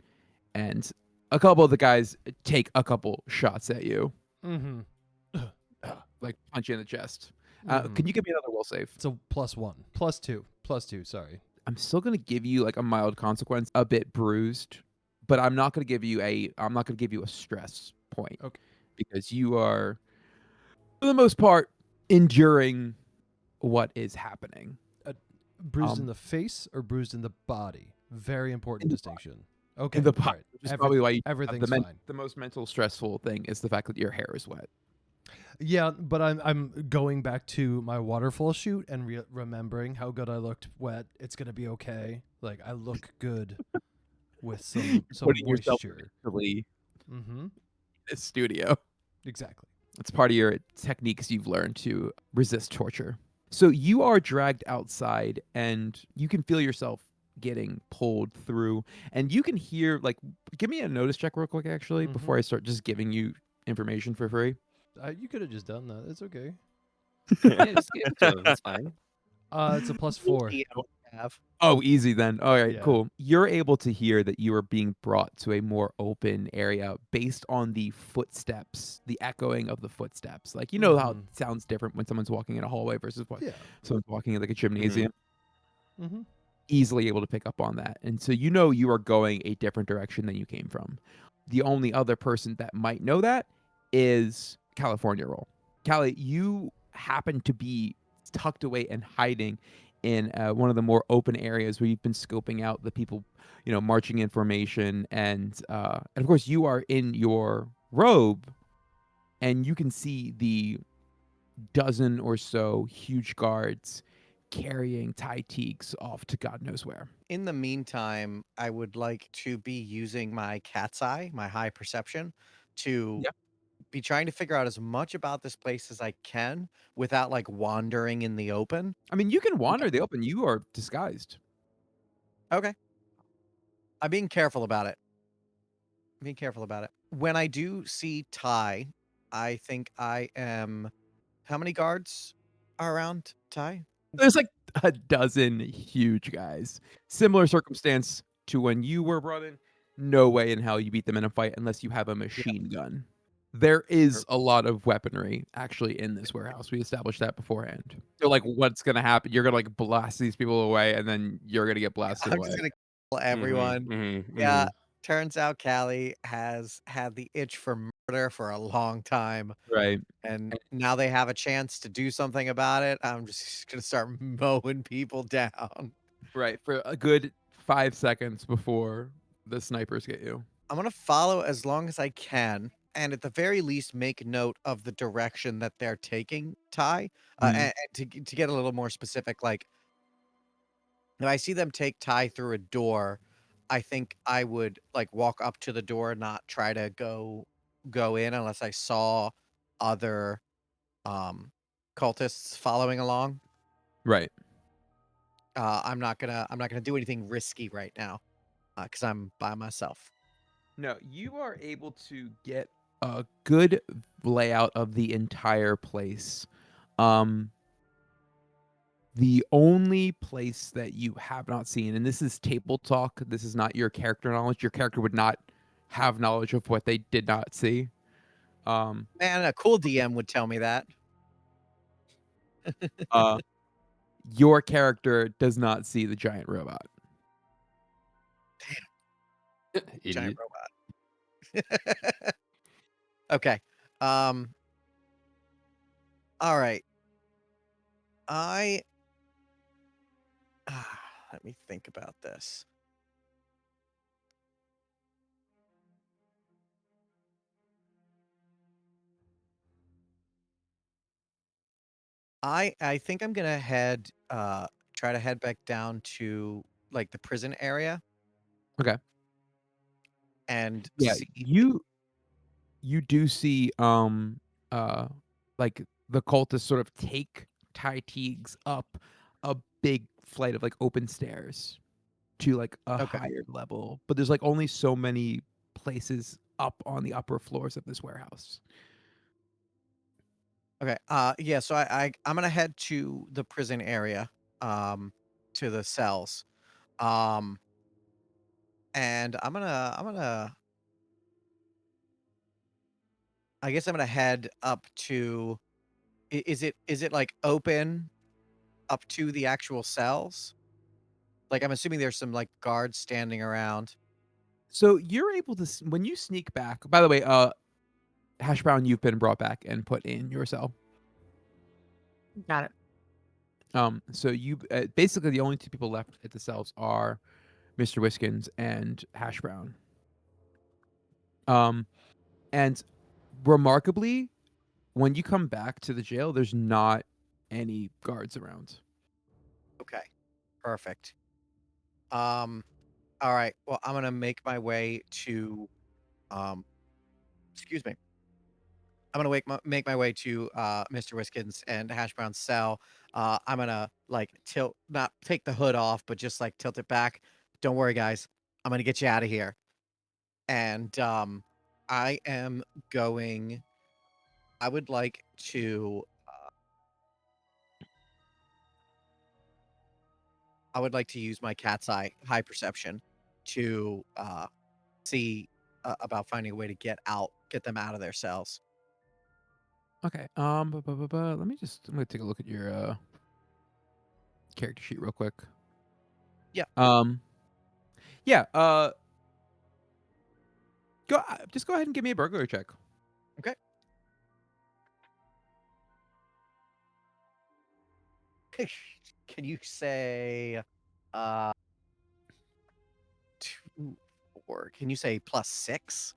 And a couple of the guys take a couple shots at you. Like punch you in the chest. Can you give me another will save? It's a +1. +2. Sorry. I'm still gonna give you like a mild consequence, a bit bruised, but I'm not gonna give you a stress point. Okay. Because you are, for the most part, enduring what is happening. Bruised in the face or bruised in the body? Very important distinction. Okay. In the all body, right. which is probably why everything's fine. The most mental stressful thing is the fact that your hair is wet. Yeah, but I'm going back to my waterfall shoot and remembering how good I looked wet. It's gonna be okay. Like I look good with some moisture. In the studio. Exactly. It's part of your techniques you've learned to resist torture. So you are dragged outside, and you can feel yourself getting pulled through, and you can hear like. Give me a notice check real quick, actually, before I start just giving you information for free. You could have just done that. It's okay. Yeah, just give it to him. It's fine. It's a +4. Oh, easy then. All right, Yeah. cool. You're able to hear that you are being brought to a more open area based on the footsteps, the echoing of the footsteps. Like, you know how it sounds different when someone's walking in a hallway versus someone's walking in like a gymnasium. Easily able to pick up on that. And so you know you are going a different direction than you came from. The only other person that might know that is California Roll. Callie, you happen to be tucked away and hiding in one of the more open areas where you've been scoping out the people, marching in formation. And of course, you are in your robe, and you can see the dozen or so huge guards carrying Ty Teagues off to God knows where. In the meantime, I would like to be using my cat's eye, my high perception, to Yeah. be trying to figure out as much about this place as I can without like wandering in the open. I mean, you can wander the open. You are disguised. Okay. I'm being careful about it. Being careful about it. When I do see Ty, I think I am. How many guards are around Ty? There's like a dozen huge guys. Similar circumstance to when you were brought in. No way in hell you beat them in a fight unless you have a machine gun. There is a lot of weaponry actually in this warehouse. We established that beforehand. So like, what's gonna happen? You're gonna like blast these people away, and then you're gonna get blasted I'm away. just gonna kill everyone. Mm-hmm, Yeah. Turns out Callie has had the itch for murder for a long time. Right. And now they have a chance to do something about it. I'm just gonna start mowing people down. Right. For a good 5 seconds before the snipers get you. I'm gonna follow as long as I can, and at the very least, make note of the direction that they're taking Ty. And to get a little more specific, like if I see them take Ty through a door, I think I would like walk up to the door, not try to go in unless I saw other cultists following along. Right. I'm not gonna do anything risky right now, because I'm by myself. No, you are able to get a good layout of the entire place. The only place that you have not seen, and this is table talk, this is not your character knowledge. Your character would not have knowledge of what they did not see. Man, a cool DM would tell me that. Your character does not see the giant robot. Giant robot. Okay. All right. Let me think about this. I think I'm gonna try to head back down to like the prison area. Okay. And Yeah, see, you do see like the cultists sort of take Ty Teagues up a big flight of like open stairs to like a Okay. higher level, but there's like only so many places up on the upper floors of this warehouse. Okay. Yeah, so I'm gonna head to the prison area, to the cells. And I guess I'm gonna head up to is it like open up to the actual cells? Like I'm assuming there's some like guards standing around. So you're able to when you sneak back. By the way, Hash Brown, you've been brought back and put in your cell. Got it. So you basically the only two people left at the cells are Mr. Wiskins and Hash Brown. And remarkably, when you come back to the jail, there's not any guards around. Okay. Perfect. All right. Well, I'm gonna make my way to excuse me. I'm gonna make my way to Mr. Wiskins and Hash Brown's cell. I'm gonna like not take the hood off, but just like tilt it back. Don't worry, guys. I'm gonna get you out of here. And I am going. I would like to. I would like to use my cat's eye, high perception, to see about finding a way to get them out of their cells. Okay. Let me I'm gonna take a look at your character sheet real quick. Yeah. Yeah. Just go ahead and give me a burglary check. Okay. Can you say 2, 4? Can you say +6?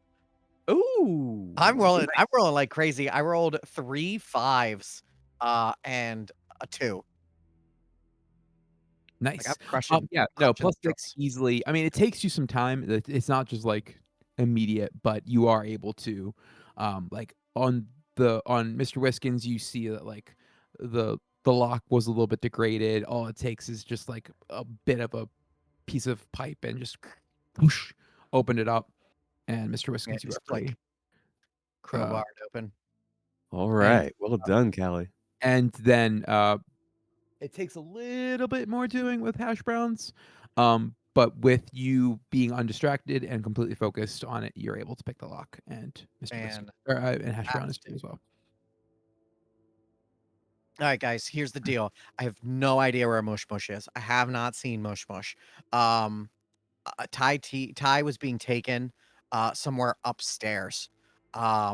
Ooh. I'm rolling like crazy. I rolled 3 5s and a 2. Like I'm Nice. crushing. Yeah, no, Punching plus the 6 controls. easily. I mean, it takes you some time. It's not just like immediate, but you are able to, like on Mr. Whiskins, you see that like the lock was a little bit degraded. All it takes is just like a bit of a piece of pipe and just whoosh, open it up, and Mr. Yeah, Whiskins, you just are like free. crowbar it open. All And right. Well done, Callie. and then it takes a little bit more doing with hash browns. But with you being undistracted and completely focused on it, you're able to pick the lock. And Mr. Whiskey and hash brown is free as well. All right, guys. Here's the deal. I have no idea where Mush Mush is. I have not seen Mush Mush. Ty was being taken somewhere upstairs. I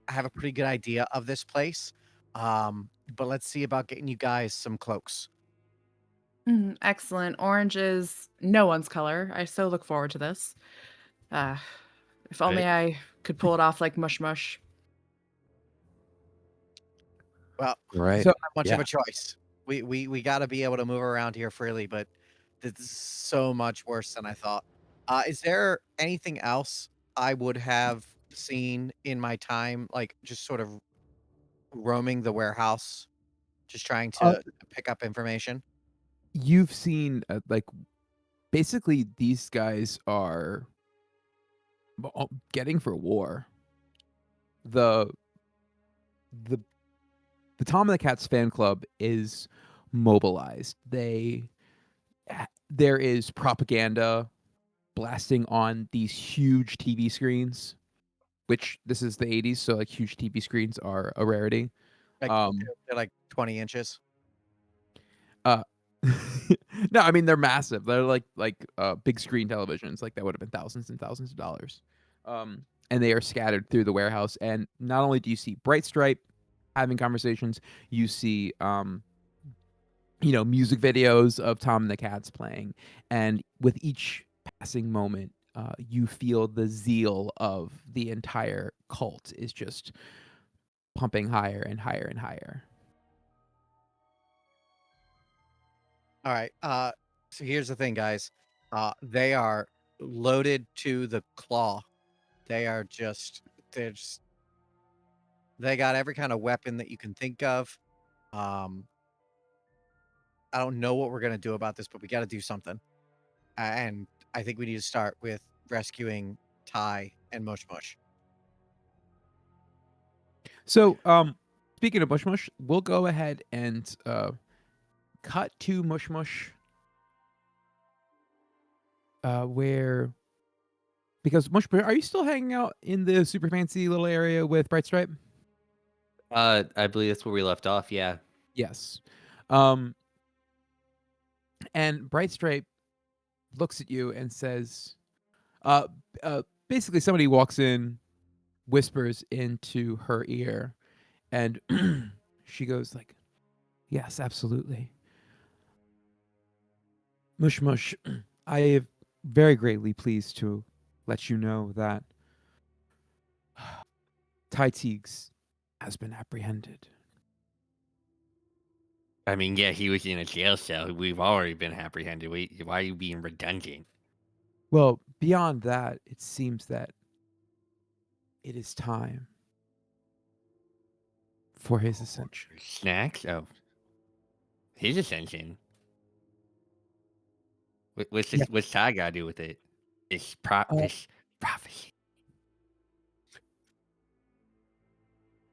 have a pretty good idea of this place. But let's see about getting you guys some cloaks. Excellent. Orange is no one's color. I so look forward to this. Uh, if only Right. I could pull it off like Mush Mush. Well, Right. So not much of Yeah. a choice. We got to be able to move around here freely, but this is so much worse than I thought. Is there anything else I would have seen in my time, like just sort of roaming the warehouse, just trying to pick up information? you've seen like basically these guys are getting for war. The the the Tom and the Cats fan club is mobilized. There is propaganda blasting on these huge TV screens, which this is the 80s, so like huge TV screens are a rarity. Like Um they're like 20 inches. uh no, I mean they're massive. They're like big screen televisions, like that would have been thousands and thousands of dollars. And they are scattered through the warehouse. And not only do you see Bright Stripe having conversations, you see music videos of Tom and the Cats playing. And with each passing moment, you feel the zeal of the entire cult is just pumping higher and higher and higher. All right. So here's the thing, guys. They are loaded to the claw. They're just they got every kind of weapon that you can think of. Um, I don't know what we're gonna do about this, but we got to do something. And I think we need to start with rescuing Ty and Mush Mush. So, speaking of Mush Mush, we'll go ahead and cut to Mush Mush, where because Mush, are you still hanging out in the super fancy little area with Bright Stripe? I believe that's where we left off. Yeah. Yes. And Bright Stripe looks at you and says, uh, basically somebody walks in, whispers into her ear, and she goes like, "Yes, absolutely. Mush Mush, I am very greatly pleased to let you know that Ty Teagues has been apprehended." I mean, yeah, he was in a jail cell. We've already been apprehended. Why are you being redundant? Well, beyond that, it seems that it is time for his ascension. Snacks? Oh, his ascension. What's this? Yeah. What's Ty got to do with it? This prophecy.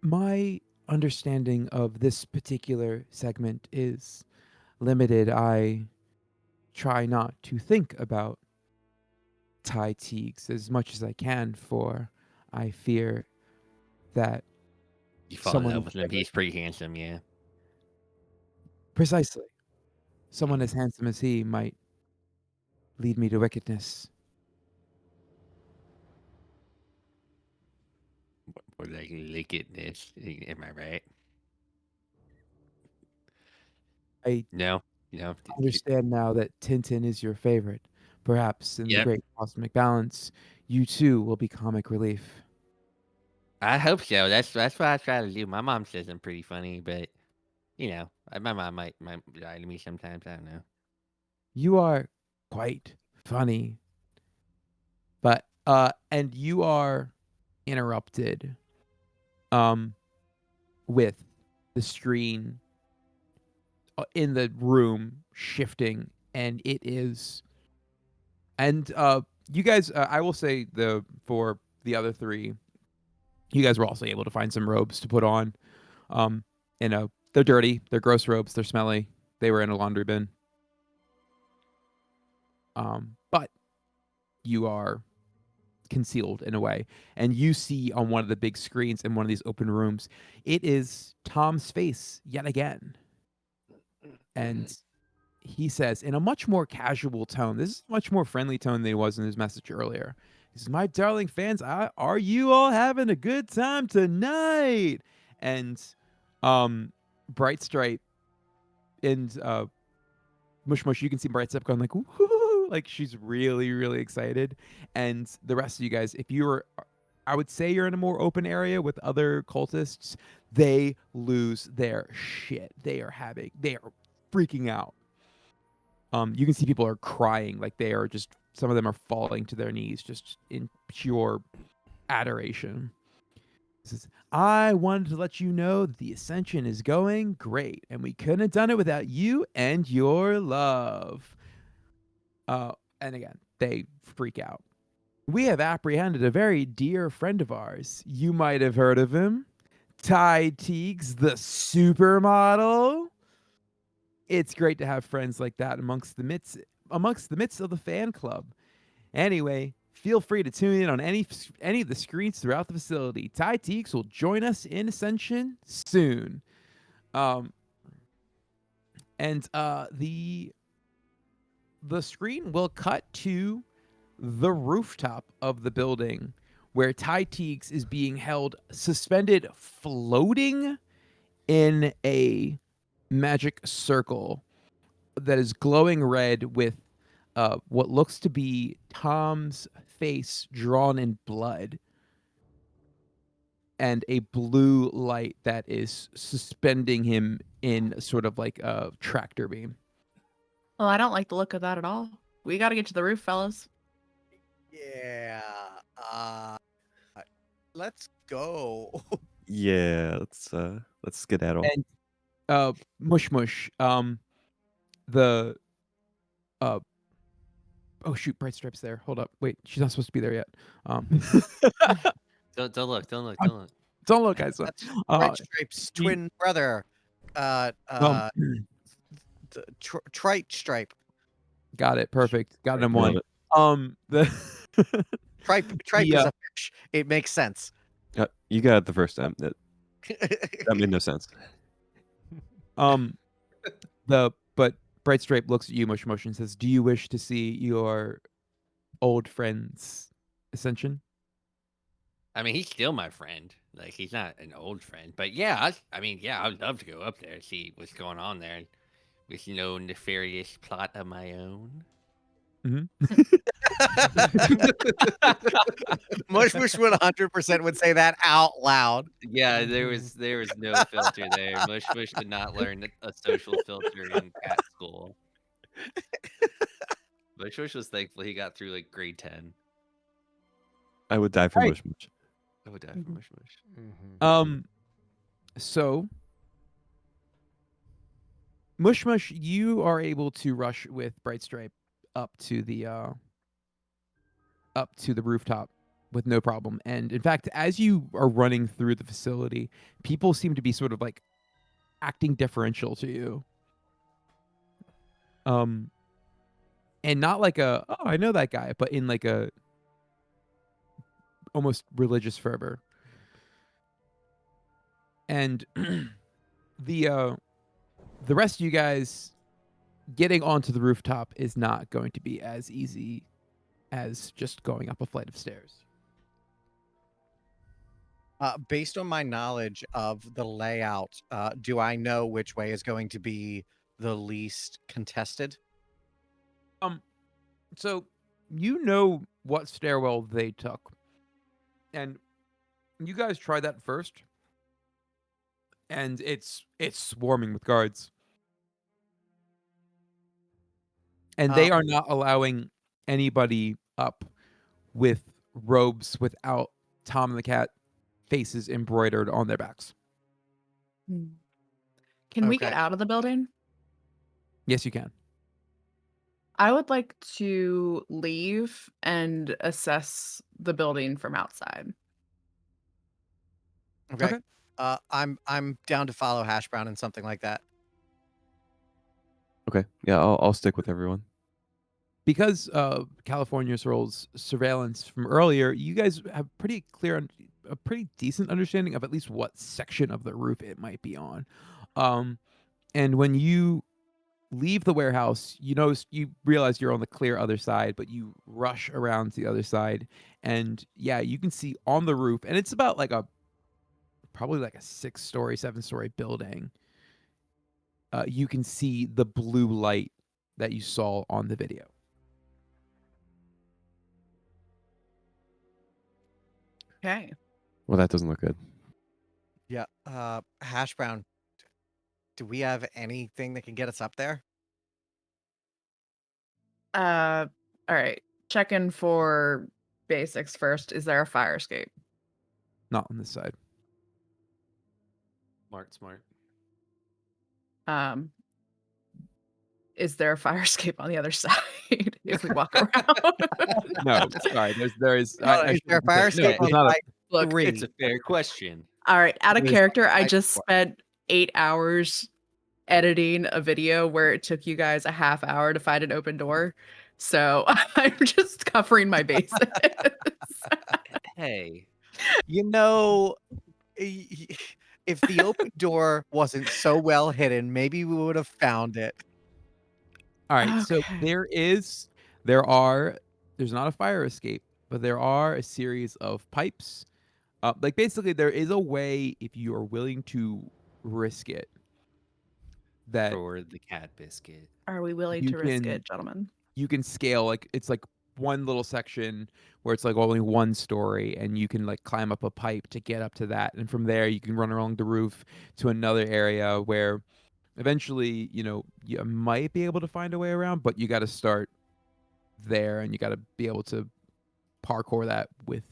My understanding of this particular segment is limited. I try not to think about Ty Teagues as much as I can, for I fear that You fall in someone love with him. He's pretty handsome. Yeah. precisely someone as handsome as he might lead me to wickedness. Or like lickedness. Am I right? I No. No. understand now that Tintin is your favorite. Perhaps in the Yep. great cosmic balance, you too will be comic relief. I hope so. That's what I try to do. My mom says I'm pretty funny, but my mom might lie to me sometimes. I don't know. You are quite funny. But and you are interrupted with the screen in the room shifting, and it is and you guys I will say for the other three, you guys were also able to find some robes to put on. You know, they're dirty, they're gross robes, they're smelly. They were in a laundry bin. But you are concealed in a way, and you see on one of the big screens in one of these open rooms, it is Tom's face yet again. And he says in a much more casual tone, this is a much more friendly tone than he was in his message earlier. He says, "My darling fans, are you all having a good time tonight?" And Bright Stripe and Mush Mush, you can see Bright Stripe going like, "Woo!" Like she's really, really excited. And the rest of you guys, if you're, I would say you're in a more open area with other cultists, they lose their shit. They are freaking out. You can see people are crying, like they are just, some of them are falling to their knees just in pure adoration. He says, "I wanted to let you know that the ascension is going great, and we couldn't have done it without you and your love." And again, they freak out. "We have apprehended a very dear friend of ours. You might have heard of him. Ty Teagues, the supermodel. It's great to have friends like that amongst the midst of the fan club. Anyway, feel free to tune in on any of the screens throughout the facility. Ty Teagues will join us in Ascension soon." And the screen will cut to the rooftop of the building where Ty Teagues is being held suspended, floating in a magic circle that is glowing red with what looks to be Tom's face drawn in blood, and a blue light that is suspending him in sort of like a tractor beam. Well, I don't like the look of that at all. We got to get to the roof, fellas. Yeah. Let's go. Yeah, let's skedaddle. And Mush Mush, the oh shoot, Bright Stripe's there. Hold up, wait, she's not supposed to be there yet. Don't look. Don't look. Don't look, guys. That's Red Stripe's twin brother. Trite Stripe. Got it. Perfect. Got him Love one. it. The Tripe is a fish. It makes sense. You got it the first time. That made no sense. But Bright Stripe looks at you, Mush Mush, and says, "Do you wish to see your old friend's ascension?" I mean, he's still my friend. Like, he's not an old friend. But yeah, I mean, yeah, I'd love to go up there and see what's going on there with no nefarious plot of my own. Mush Mush 100% would say that out loud. Yeah, there was no filter there. Mush did not learn a social filter in cat school. Mush was thankful he got through like grade 10. I would die for Right. Mush Mush. I would die for Mush. So Mush Mush, you are able to rush with Bright Stripe up to the rooftop with no problem. And in fact, as you are running through the facility, people seem to be sort of like acting differential to you. And not like oh, I know that guy, but in like a almost religious fervor. And the rest of you guys getting onto the rooftop is not going to be as easy as just going up a flight of stairs. Based on my knowledge of the layout, do I know which way is going to be the least contested? So you know what stairwell they took, and you guys try that first, and it's swarming with guards. And they are not allowing anybody up with robes without Tom and the Cat faces embroidered on their backs. Can we get out of the building? Yes, you can. I would like to leave and assess the building from outside. Okay. I'm down to follow Hash Brown in something like that. Okay. Yeah, I'll stick with everyone. Because California's roles surveillance from earlier, you guys have pretty clear, a pretty decent understanding of at least what section of the roof it might be on. And when you leave the warehouse, you realize you're on the clear other side, but you rush around to the other side, and yeah, you can see on the roof, and it's about like probably like a 6-story, 7-story building. You can see the blue light that you saw on the video. Okay. Well, that doesn't look good. Yeah. Hash Brown, do we have anything that can get us up there? All right. Check in for basics first. Is there a fire escape? Not on this side. Smart. Is there a fire escape on the other side if we walk around? No, sorry. There is. Is there a fire escape? No, there's not a, Look, It's a fair question. all right. Out of There's character, I like just four. spent 8 hours editing a video where it took you guys a half hour to find an open door. So I'm just covering my bases. Hey, You know, if the open door wasn't so well hidden, maybe we would have found it. all right. So Okay. there's not a fire escape, but there are a series of pipes. Like basically, there is a way if you are willing to risk it that for the cat biscuit. Are we willing you to risk can it, gentlemen? you can scale, like it's like one little section where it's like only 1 story, and you can like climb up a pipe to get up to that, and from there you can run along the roof to another area where eventually you might be able to find a way around, but you got to start there and you got to be able to parkour that with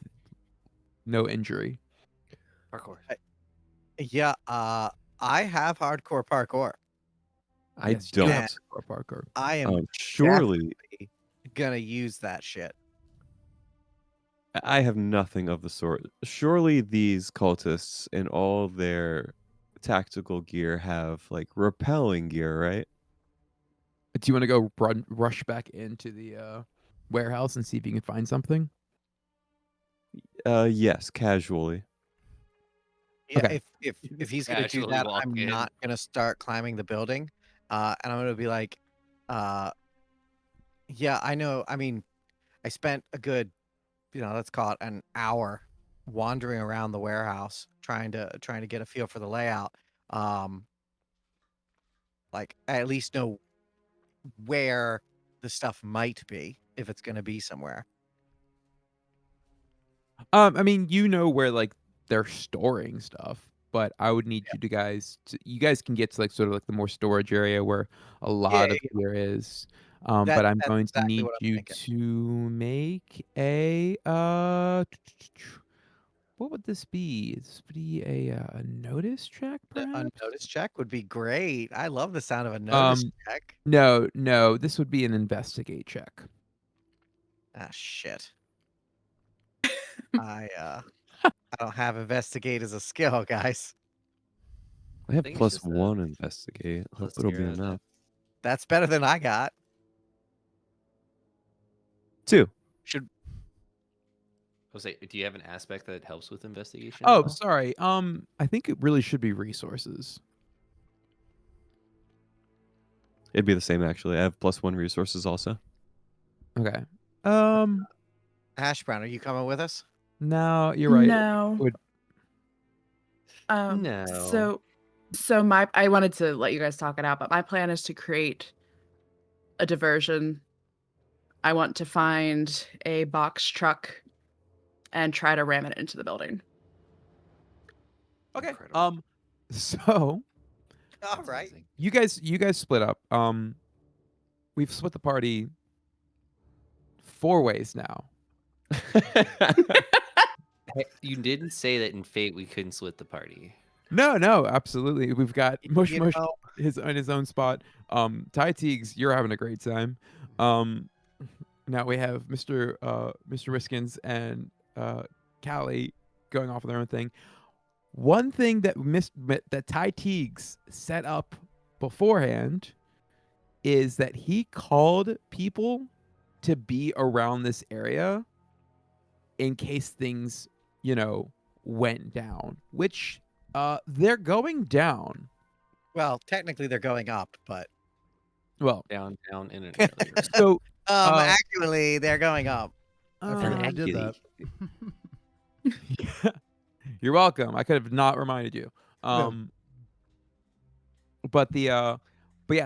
no injury. Parkour. Yeah. I have hardcore parkour. I Yes, you don't. have parkour. I am Surely definitely gonna use that shit. I have nothing of the sort. Surely these cultists in all their tactical gear have like repelling gear, right? Do you want to go rush back into the warehouse and see if you can find something? Yes, casually. Yeah, Okay. if he's gonna do Casually that, walk I'm in. not gonna start climbing the building. And I'm gonna be like, yeah, I know. I mean, I spent a good, let's call it an hour wandering around the warehouse trying to get a feel for the layout. Like I at least know where the stuff might be if it's gonna be somewhere. I mean, where like they're storing stuff, but I would need you guys can get to like sort of like the more storage area where a lot of gear is. But I'm That's going to exactly need what I'm you thinking. to make a what would this be? This would be a notice check, A perhaps? notice check would be great. I love the sound of a notice check. No, this would be an investigate check. Ah, shit. I don't have investigate as a skill, guys. I have think it's just +1 investigate. Hope it'll be +0 enough. That's better than I got. 2. I'll say, do you have an aspect that helps with investigation? Oh, at all? sorry. I think it really should be resources. It'd be the same actually. I have +1 resources also. Okay. Hash Brown, are you coming with us? No, you're right. No. No. So I wanted to let you guys talk it out, but my plan is to create a diversion. I want to find a box truck and try to ram it into the building. Okay. Incredible. So All That's right. amazing. you guys split up. we've split the party 4 ways now. Hey, you didn't say that in Fate we couldn't split the party. No, absolutely. We've got Mush You Mush know, in his own spot. Ty Teagues, you're having a great time. Now we have Mr. Riskins and Callie going off on their own thing. One thing that that Ty Teagues set up beforehand is that he called people to be around this area in case things, went down, which they're going down. well, technically they're going up, but Well, Down, in an earlier. so actually they're going up. I forgot I did that. you're welcome. I could have not reminded you. But yeah,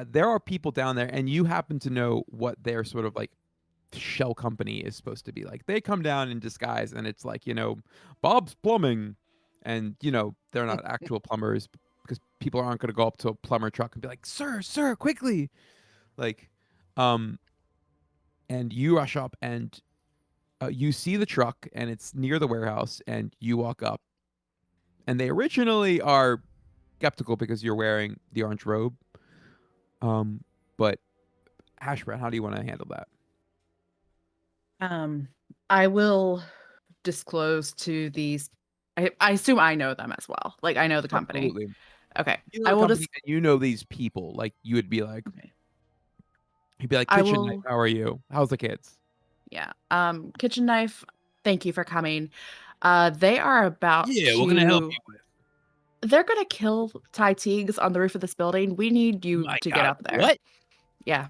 there are people down there, and you happen to know what their sort of like shell company is supposed to be like. They come down in disguise, and it's like, Bob's Plumbing, and they're not actual plumbers because people aren't going to go up to a plumber truck and be like, sir, quickly, like, and you rush up and you see the truck, and it's near the warehouse, and you walk up, and they originally are skeptical because you're wearing the orange robe. But Hashbrown, how do you want to handle that? I will disclose to these. I assume I know them as well. Like, I know the company. Absolutely. Okay. You know I the will company, and these people. Like, you would be like, Okay. he'd be like, I Kitchen will- Knife, how are you? How's the kids? Yeah. Kitchen Knife, thank you for coming. They are about we're gonna help you with. They're gonna kill Ty Teagues on the roof of this building. We need you My to God, get up there. what? Yeah.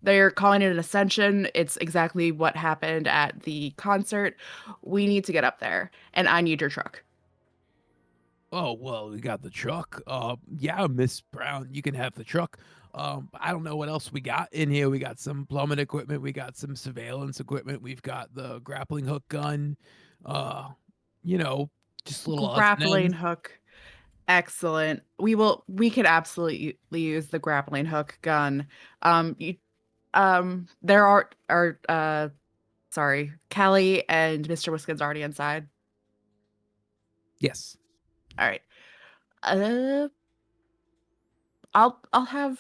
They're calling it an ascension. It's exactly what happened at the concert. We need to get up there, and I need your truck. Oh, well, we got the truck. Yeah, Miss Brown, you can have the truck. I don't know what else we got in here. We got some plumbing equipment. We got some surveillance equipment. We've got the grappling hook gun. Just a little Grappling hook. Excellent. We could absolutely use the grappling hook gun. There are sorry, Callie and Mr. Wiskins already inside. Yes. All right. I'll have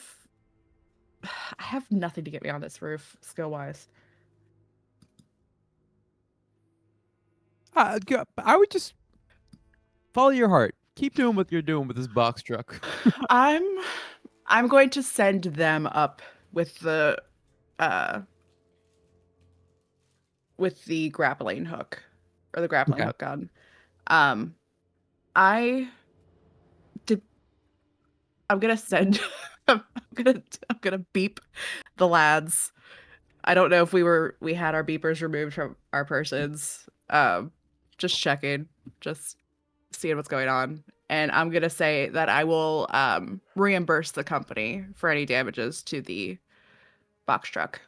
I have nothing to get me on this roof skill wise. I would just follow your heart. Keep doing what you're doing with this box truck. I'm going to send them up with the grappling hook or the grappling hook gun. I'm gonna send I'm gonna beep the lads. I don't know if we had our beepers removed from our persons. Just checking, just seeing what's going on. And I'm gonna say that I will reimburse the company for any damages to the box truck.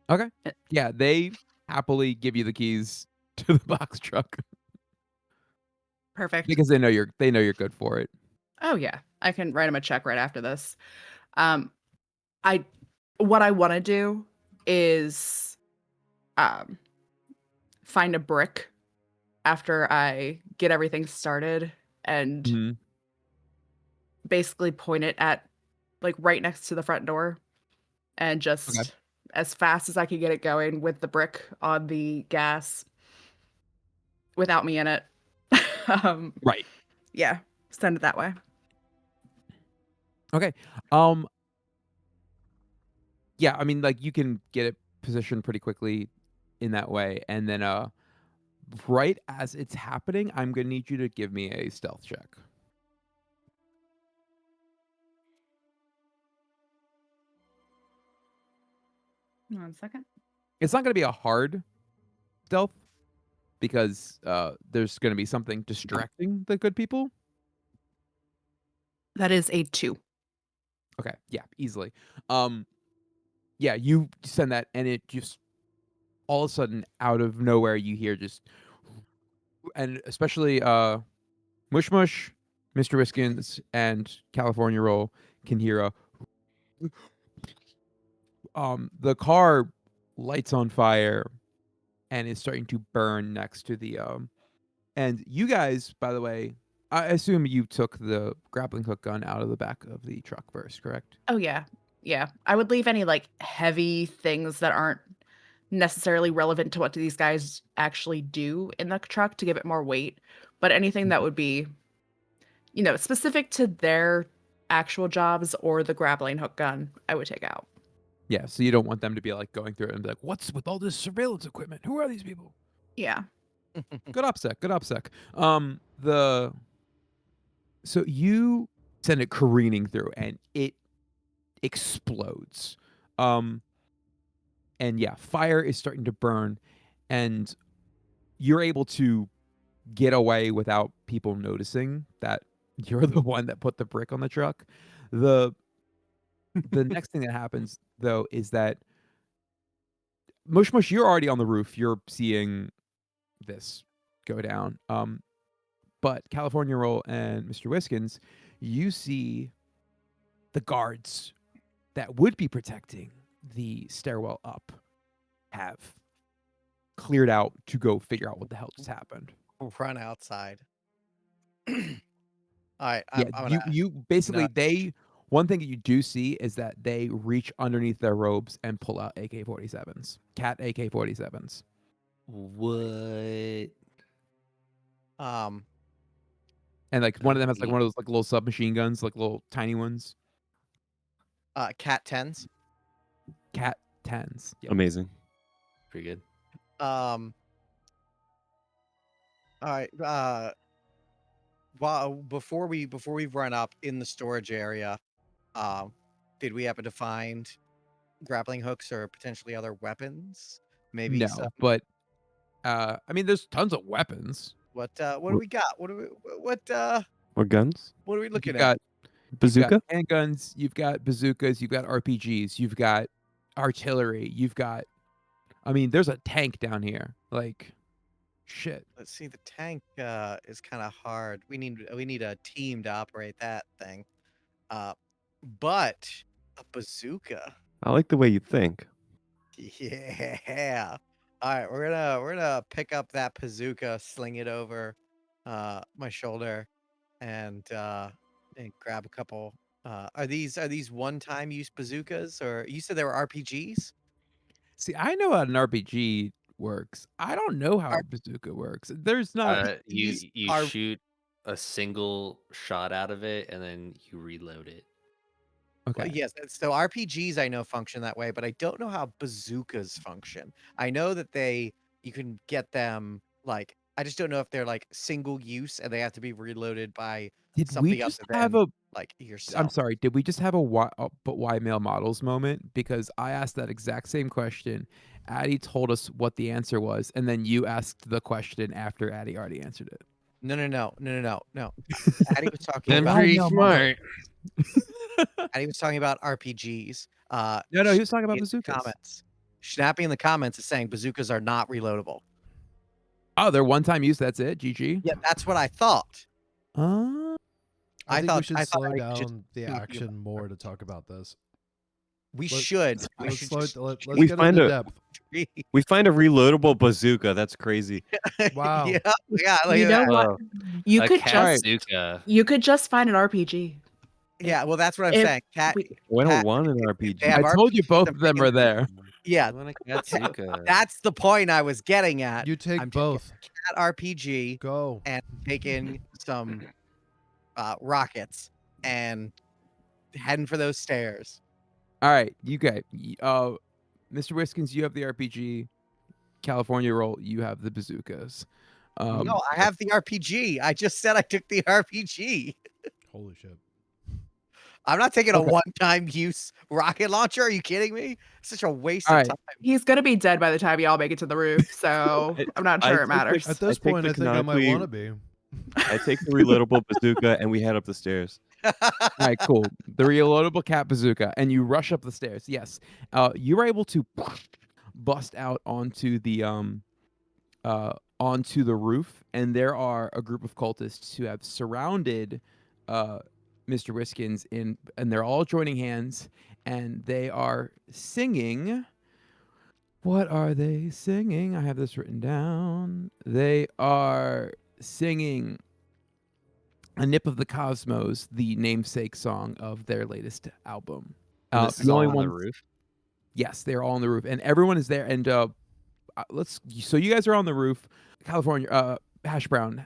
Okay. Yeah, they happily give you the keys to the box truck Perfect. because they know you're good for it. Oh yeah, I can write him a check right after this. What I want to do is find a brick after I get everything started and basically point it at like right next to the front door and just as fast as I can get it going with the brick on the gas without me in it. Right. Yeah, send it that way. Okay. Yeah, I mean, like, you can get it positioned pretty quickly in that way, and then right as it's happening, I'm gonna need you to give me a stealth check. One second. It's not gonna be a hard stealth because there's gonna be something distracting the good people. That is a 2. Okay, yeah, easily. Yeah, you send that, and it just all of a sudden, out of nowhere, you hear just, and especially Mush Mush, Mr. Riskins, and California Roll can hear a, the car lights on fire and is starting to burn next to the and you guys, by the way, I assume you took the grappling hook gun out of the back of the truck first, correct? Oh, yeah. Yeah. I would leave any, like, heavy things that aren't necessarily relevant to what these guys actually do in the truck to give it more weight, but anything that would be, specific to their actual jobs or the grappling hook gun, I would take out. Yeah, so you don't want them to be like going through it and be like, "What's with all this surveillance equipment? Who are these people?" Yeah. Good OPSEC, good OPSEC. So you send it careening through and it explodes. And yeah, fire is starting to burn and you're able to get away without people noticing that you're the one that put the brick on the truck. The next thing that happens though is that Mush Mush, you're already on the roof. You're seeing this go down. But California Roll and Mr. Whiskins, you see the guards that would be protecting the stairwell up have cleared out to go figure out what the hell just happened. Run outside. All right. Yeah, I'm gonna, you basically one thing that you do see is that they reach underneath their robes and pull out AK-47s, cat AK-47s. What? And like one of them has like one of those like little submachine guns, like little tiny ones. cat 10s. Cat 10s. Yep. Amazing. Pretty good. All right. Well, before we run up in the storage area, did we happen to find grappling hooks or potentially other weapons? Maybe No, but I mean, there's tons of weapons. What do we got? What More guns? are we looking You've at? got Bazooka? handguns, you've got bazookas, you've got RPGs, you've got artillery, I mean, there's a tank down here. Like, shit. Let's see. The tank is kind of hard. We need a team to operate that thing. But a bazooka. I like the way you think. Yeah. All right, we're gonna pick up that bazooka, sling it over my shoulder, and grab a couple. Are these one-time use bazookas, or you said they were RPGs? See, I know how an RPG works. I don't know how a bazooka works. There's not. You are- shoot a single shot out of it and then you reload it. Okay. Well, yes. So RPGs I know function that way, but I don't know how bazookas function. I know that you can get them like. I just don't know if they're like single use and they have to be reloaded by Did something we just other have than, a? like yourself. I'm sorry. Did we just have a why male models moment? Because I asked that exact same question. Addie told us what the answer was, and then you asked the question after Addie already answered it. No. Addie was talking I'm about. pretty smart. Addie was talking about RPGs. No, he was talking about in the bazookas. comments. Snappy in the comments is saying bazookas are not reloadable. Oh, they're one-time use. That's it. GG. Yeah, that's what I thought. I think we should slow I just down the think you- action more to talk about this. We Let- should. Let's just get find into a- depth. agree. We find a reloadable bazooka. That's crazy. Wow. Yeah. Look You at know that. what? Whoa. You A could cat just bazooka. find an RPG. Yeah. Well, that's what I'm If saying. Cat. we- We Cat- don't want an RPG. They have I told you RPGs both that of them bring are in- there. Yeah. I want a cat bazooka. That's the point I was getting at. You take I'm taking both. Cat RPG Go. and taking some rockets and heading for those stairs. All right, you guys. Mr. Whiskins, you have the RPG. California Roll, you have the bazookas. No, I have the RPG. I just said I took the RPG. Holy shit. I'm not taking a Okay. one-time use rocket launcher. Are you kidding me? Such a waste All of right. time. He's gonna be dead by the time y'all make it to the roof, so I'm not I sure think it matters. At this take point, the I think I might canonically- want to be. I take the reloadable bazooka and we head up the stairs. All right, cool. The reloadable cat bazooka, and you rush up the stairs. Yes, you were able to bust out onto the Mr. Whiskins and they're all joining hands, and they are singing. What are they singing? I have this written down. They are singing A Nip of the Cosmos, the namesake song of their latest album. And this is The all only on the ones- roof. Yes, they're all on the roof, and everyone is there. And so you guys are on the roof, California. Hash Brown,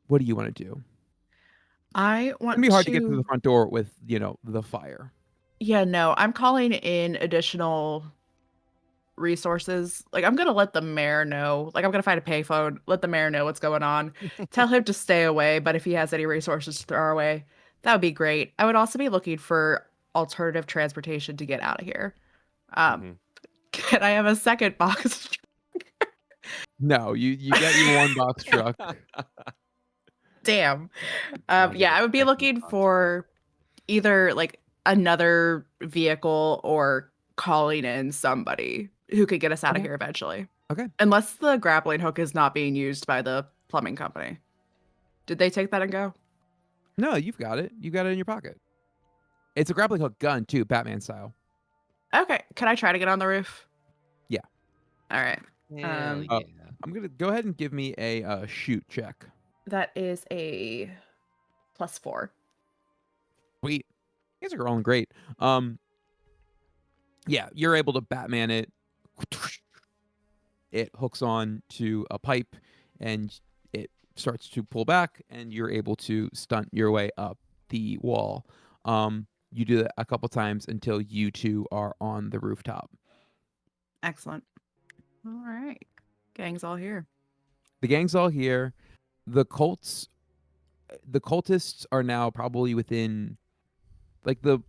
what do you want to do? I It's want gonna be hard to get through the front door with the fire. Yeah, no, I'm calling in additional resources. Like, I'm gonna let the mayor know. Like, I'm gonna find a payphone, let the mayor know what's going on, tell him to stay away. But if he has any resources to throw our way, that would be great. I would also be looking for alternative transportation to get out of here. Can I have a second box? No, you get your one box truck. Damn. Yeah, Yeah, I would be second looking box for either like another vehicle or calling in somebody who could get us out of Okay. here eventually. Okay. Unless the grappling hook is not being used by the plumbing company. Did they take that and go? No, you've got it. You got it in your pocket. It's a grappling hook gun too, Batman style. Okay. Can I try to get on the roof? Yeah. All right. Hell Oh. yeah. I'm gonna go ahead and give me a shoot check. That is a +4. Sweet. You guys are rolling great. Yeah, you're able to Batman it. It hooks on to a pipe and it starts to pull back, and you're able to stunt your way up the wall. You do that a couple times until you two are on the rooftop. Excellent. All right. Gang's all here. The gang's all here. The cultists are now probably within, like, the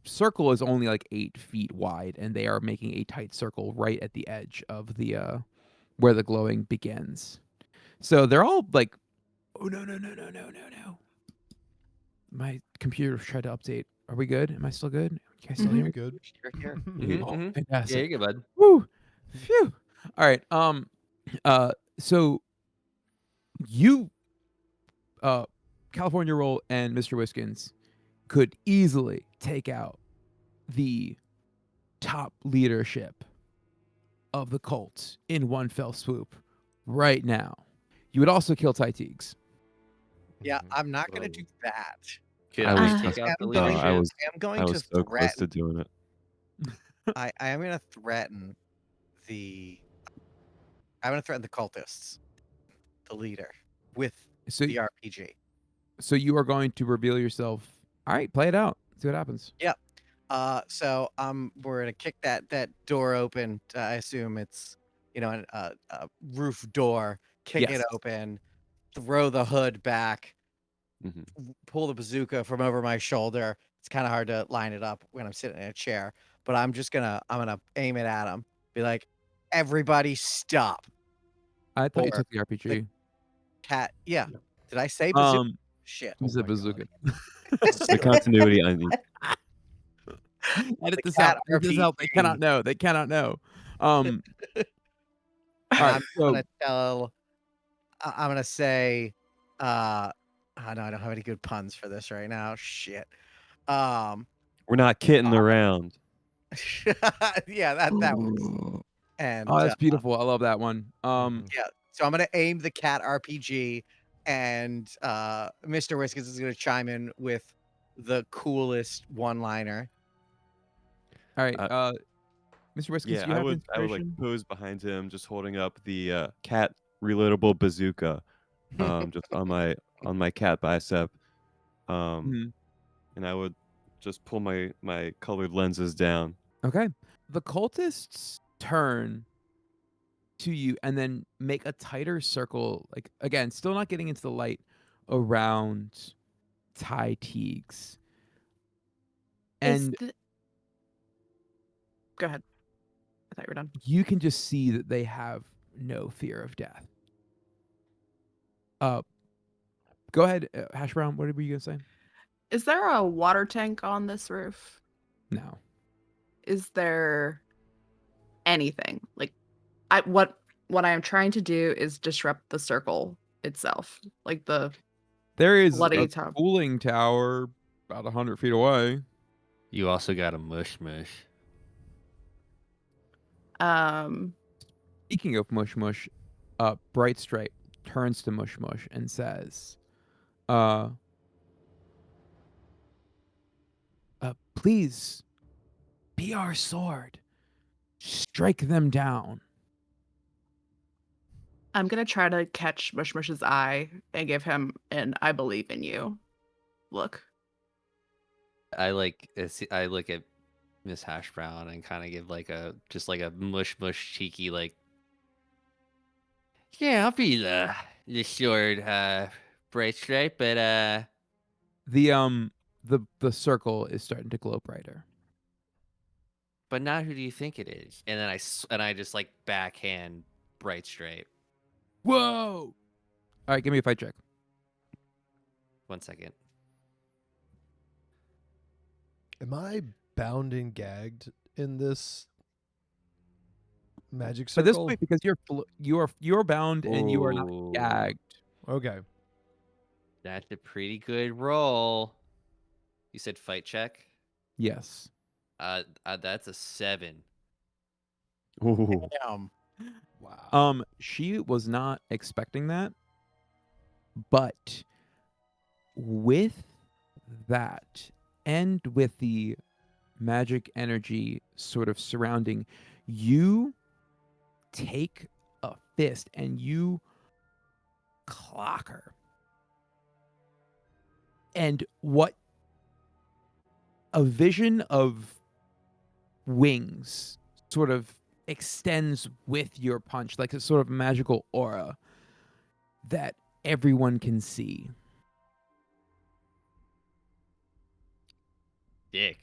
circle is only like 8 feet wide, and they are making a tight circle right at the edge of the where the glowing begins. So they're all like, oh no. My computer tried to update. Are we good? Am I still good? Can you guys still hear me? Good. You're here. Mhm, Oh, mhm. fantastic. Yeah, you're good, bud. Woo! Phew. All right. So you, California Roll and Mr. Whiskins could easily take out the top leadership of the cult in one fell swoop right now. You would also kill Ty Teagues. Yeah, I'm not going to do that. Could I I was take so- out the I'm going, leadership? I was I'm going I to was so close to threaten. doing it. I am going to threaten I'm going to threaten the cultists, the leader, with So, the RPG. so you are going to reveal yourself. All right, play it out. See what happens. So we're gonna kick that door open. I assume it's a roof door. Kick Yes. it open, throw the hood back, Mhm. pull the bazooka from over my shoulder. It's kind of hard to line it up when I'm sitting in a chair, but I'm gonna aim it at him. Be like, everybody stop. I thought you Or took the RPG. Cat. Yeah. Did I say bazooka? It Shit. was a bazooka. The continuity I need. Edit The this cat out. Edit this out. They RPG. cannot know. They cannot know. All And right, I'm so gonna tell. I'm gonna say. Oh, no, I don't have any good puns for this right now. Shit. We're not kidding around. Yeah, that works. And oh, that's beautiful. I love that one. yeah, so I'm gonna aim the cat RPG, and Mr. Whiskers is gonna chime in with the coolest one-liner. All right, Mr. Whiskers, Yeah, you have I would inspiration? pose behind him, just holding up the cat reloadable bazooka, just on my cat bicep, Mhm. and I would just pull my colored lenses down. Okay. The cultists turn to you and then make a tighter circle. Like, again, still not getting into the light around Ty Teagues. And Go ahead. I thought you were done. you can just see that they have no fear of death. Go ahead, Hash Brown. What were you gonna say? Is there a water tank on this roof? No. Is there anything? Like, what I am trying to do is disrupt the circle itself. Like the There is bloody a top. cooling tower about 100 feet away. You also got a mush mush. Speaking of mush mush, Bright Stripe turns to mush mush and says, please be our sword. Strike them down. I'm gonna try to catch Mush Mush's eye and give him an "I believe in you" look. I look at Miss Hash Brown and kind of give like a mush mush cheeky like. Yeah, I'll be the short bright stripe, but The circle is starting to glow brighter. but not who do you think it is? And then I just like backhand bright stripe. Whoa! All right, give me a fight check. 1 second. Am I bound and gagged in this magic At this circle? point, because you're bound and you are not Ooh, Okay. That's a pretty good roll. You said fight check. Yes. That's a 7. Ooh. Wow. She was not expecting that, but with that and with the magic energy sort of surrounding, you take a fist and you clock her. And what a vision of wings sort of extends with your punch, like a sort of magical aura that everyone can see. Dick.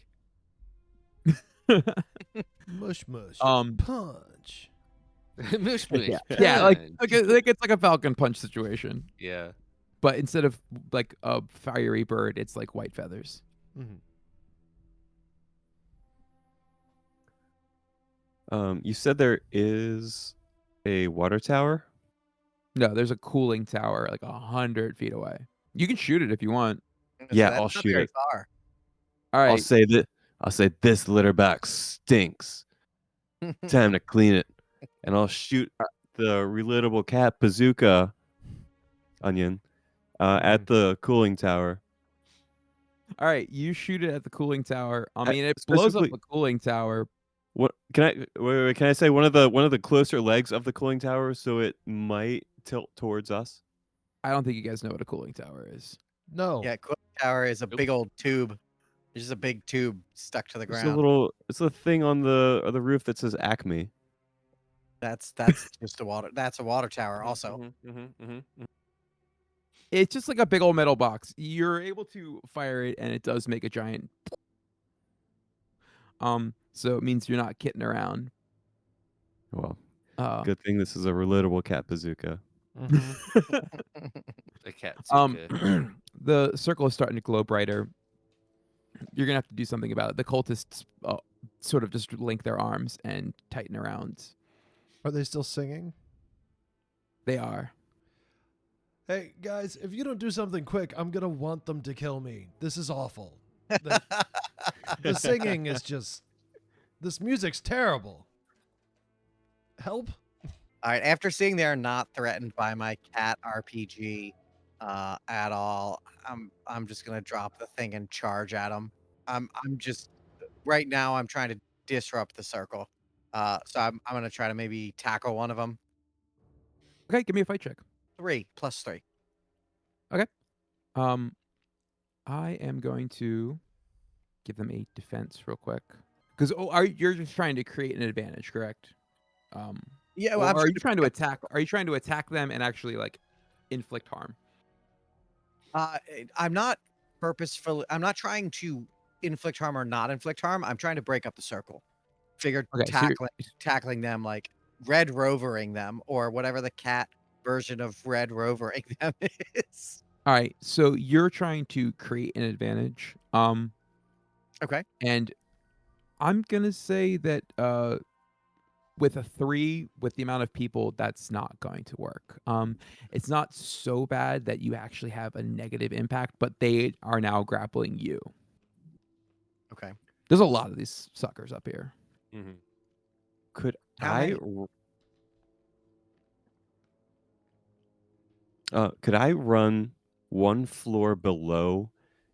Mush mush. Um, Punch. Mush mush. Yeah, like punch. it's like a falcon punch situation, Yeah. but instead of like a fiery bird, it's like white feathers. Mhm. You said there is a water tower. No, there's a cooling tower like 100 feet away. You can shoot it if you want. Yeah, that's I'll not shoot very it. far. All right. I'll say this litter box stinks. Time to clean it. And I'll shoot the relatable cat bazooka onion at the cooling tower. All right, you shoot it at the cooling tower. I I- mean, it blows up specifically- the cooling tower. What can I wait, can I say one of the closer legs of the cooling tower so it might tilt towards us? I don't think you guys know what a cooling tower is. No. Yeah, cooling tower is a big old tube. There's just a big tube stuck to the ground. It's a thing on the roof that says Acme. That's just a water. That's a water tower also. It's just like a big old metal box. You're able to fire it, and it does make a giant. So it means you're not kidding around. Well, Uh, good thing this is a relatable cat bazooka. A cat. The circle is starting to glow brighter. You're gonna have to do something about it. The cultists sort of just link their arms and tighten around. Are they still singing? They are. Hey guys, if you don't do something quick, I'm gonna want them to kill me. This is awful. The singing is just. This music's terrible. Help. All right. After seeing they're not threatened by my cat RPG at all, I'm just gonna drop the thing and charge at them. I'm just right now. I'm trying to disrupt the circle. So I'm gonna try to maybe tackle one of them. Okay, give me a fight check. 3 + 3. I am going to give them a defense real quick because you're just trying to create an advantage, correct? Yeah. Or Well, are you trying to attack? Are you trying to attack them and actually like inflict harm? I'm not purposefully. I'm not trying to inflict harm or not inflict harm. I'm trying to break up the circle. Figured Okay, so tackling them like red rovering them or whatever the cat version of red rovering them is. All right, so you're trying to create an advantage. Okay. And I'm gonna say that with a 3, with the amount of people, that's not going to work. It's not so bad that you actually have a negative impact, but they are now grappling you. Okay. There's a lot of these suckers up here. Mm-hmm. Could How I? many? Could I run one floor below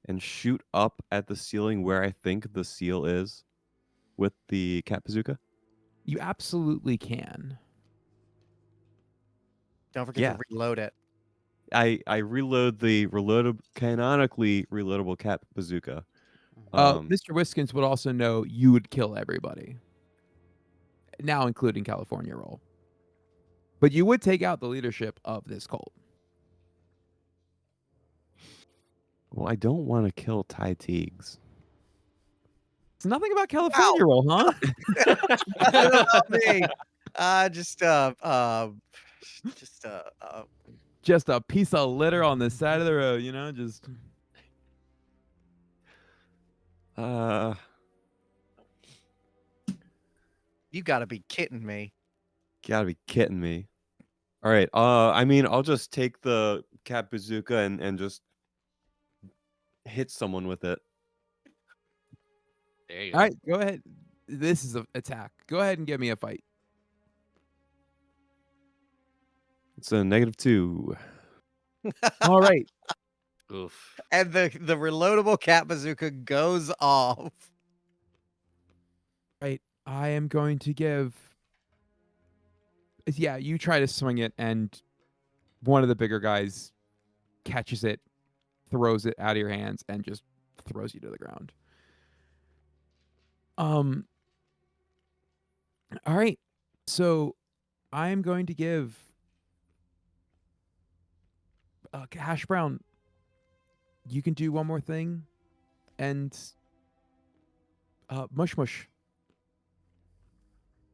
and shoot up at the ceiling where I think the seal is with the cat bazooka? You absolutely can. Don't forget Yeah. to reload it. I reload the canonically reloadable cat bazooka. Mr. Wiskins would also know you would kill everybody, now including California Roll. But you would take out the leadership of this cult. Well, I don't want to kill Ty Teagues. It's nothing about California Roll, huh? Not about me. Just Just a piece of litter on the side of the road, you know, just you got to be kidding me. Gotta be kidding me. All right. I mean, I'll just take the cat bazooka and just hit someone with it. There you go. all right, go ahead. This is an attack. Go ahead and give me a fight. It's a -2. All right. Oof. And the reloadable cat bazooka goes off. Right. I am going to give. Yeah, you try to swing it, and one of the bigger guys catches it, throws it out of your hands, and just throws you to the ground. All right. So I'm going to give Hash Brown. You can do one more thing, and Mush Mush.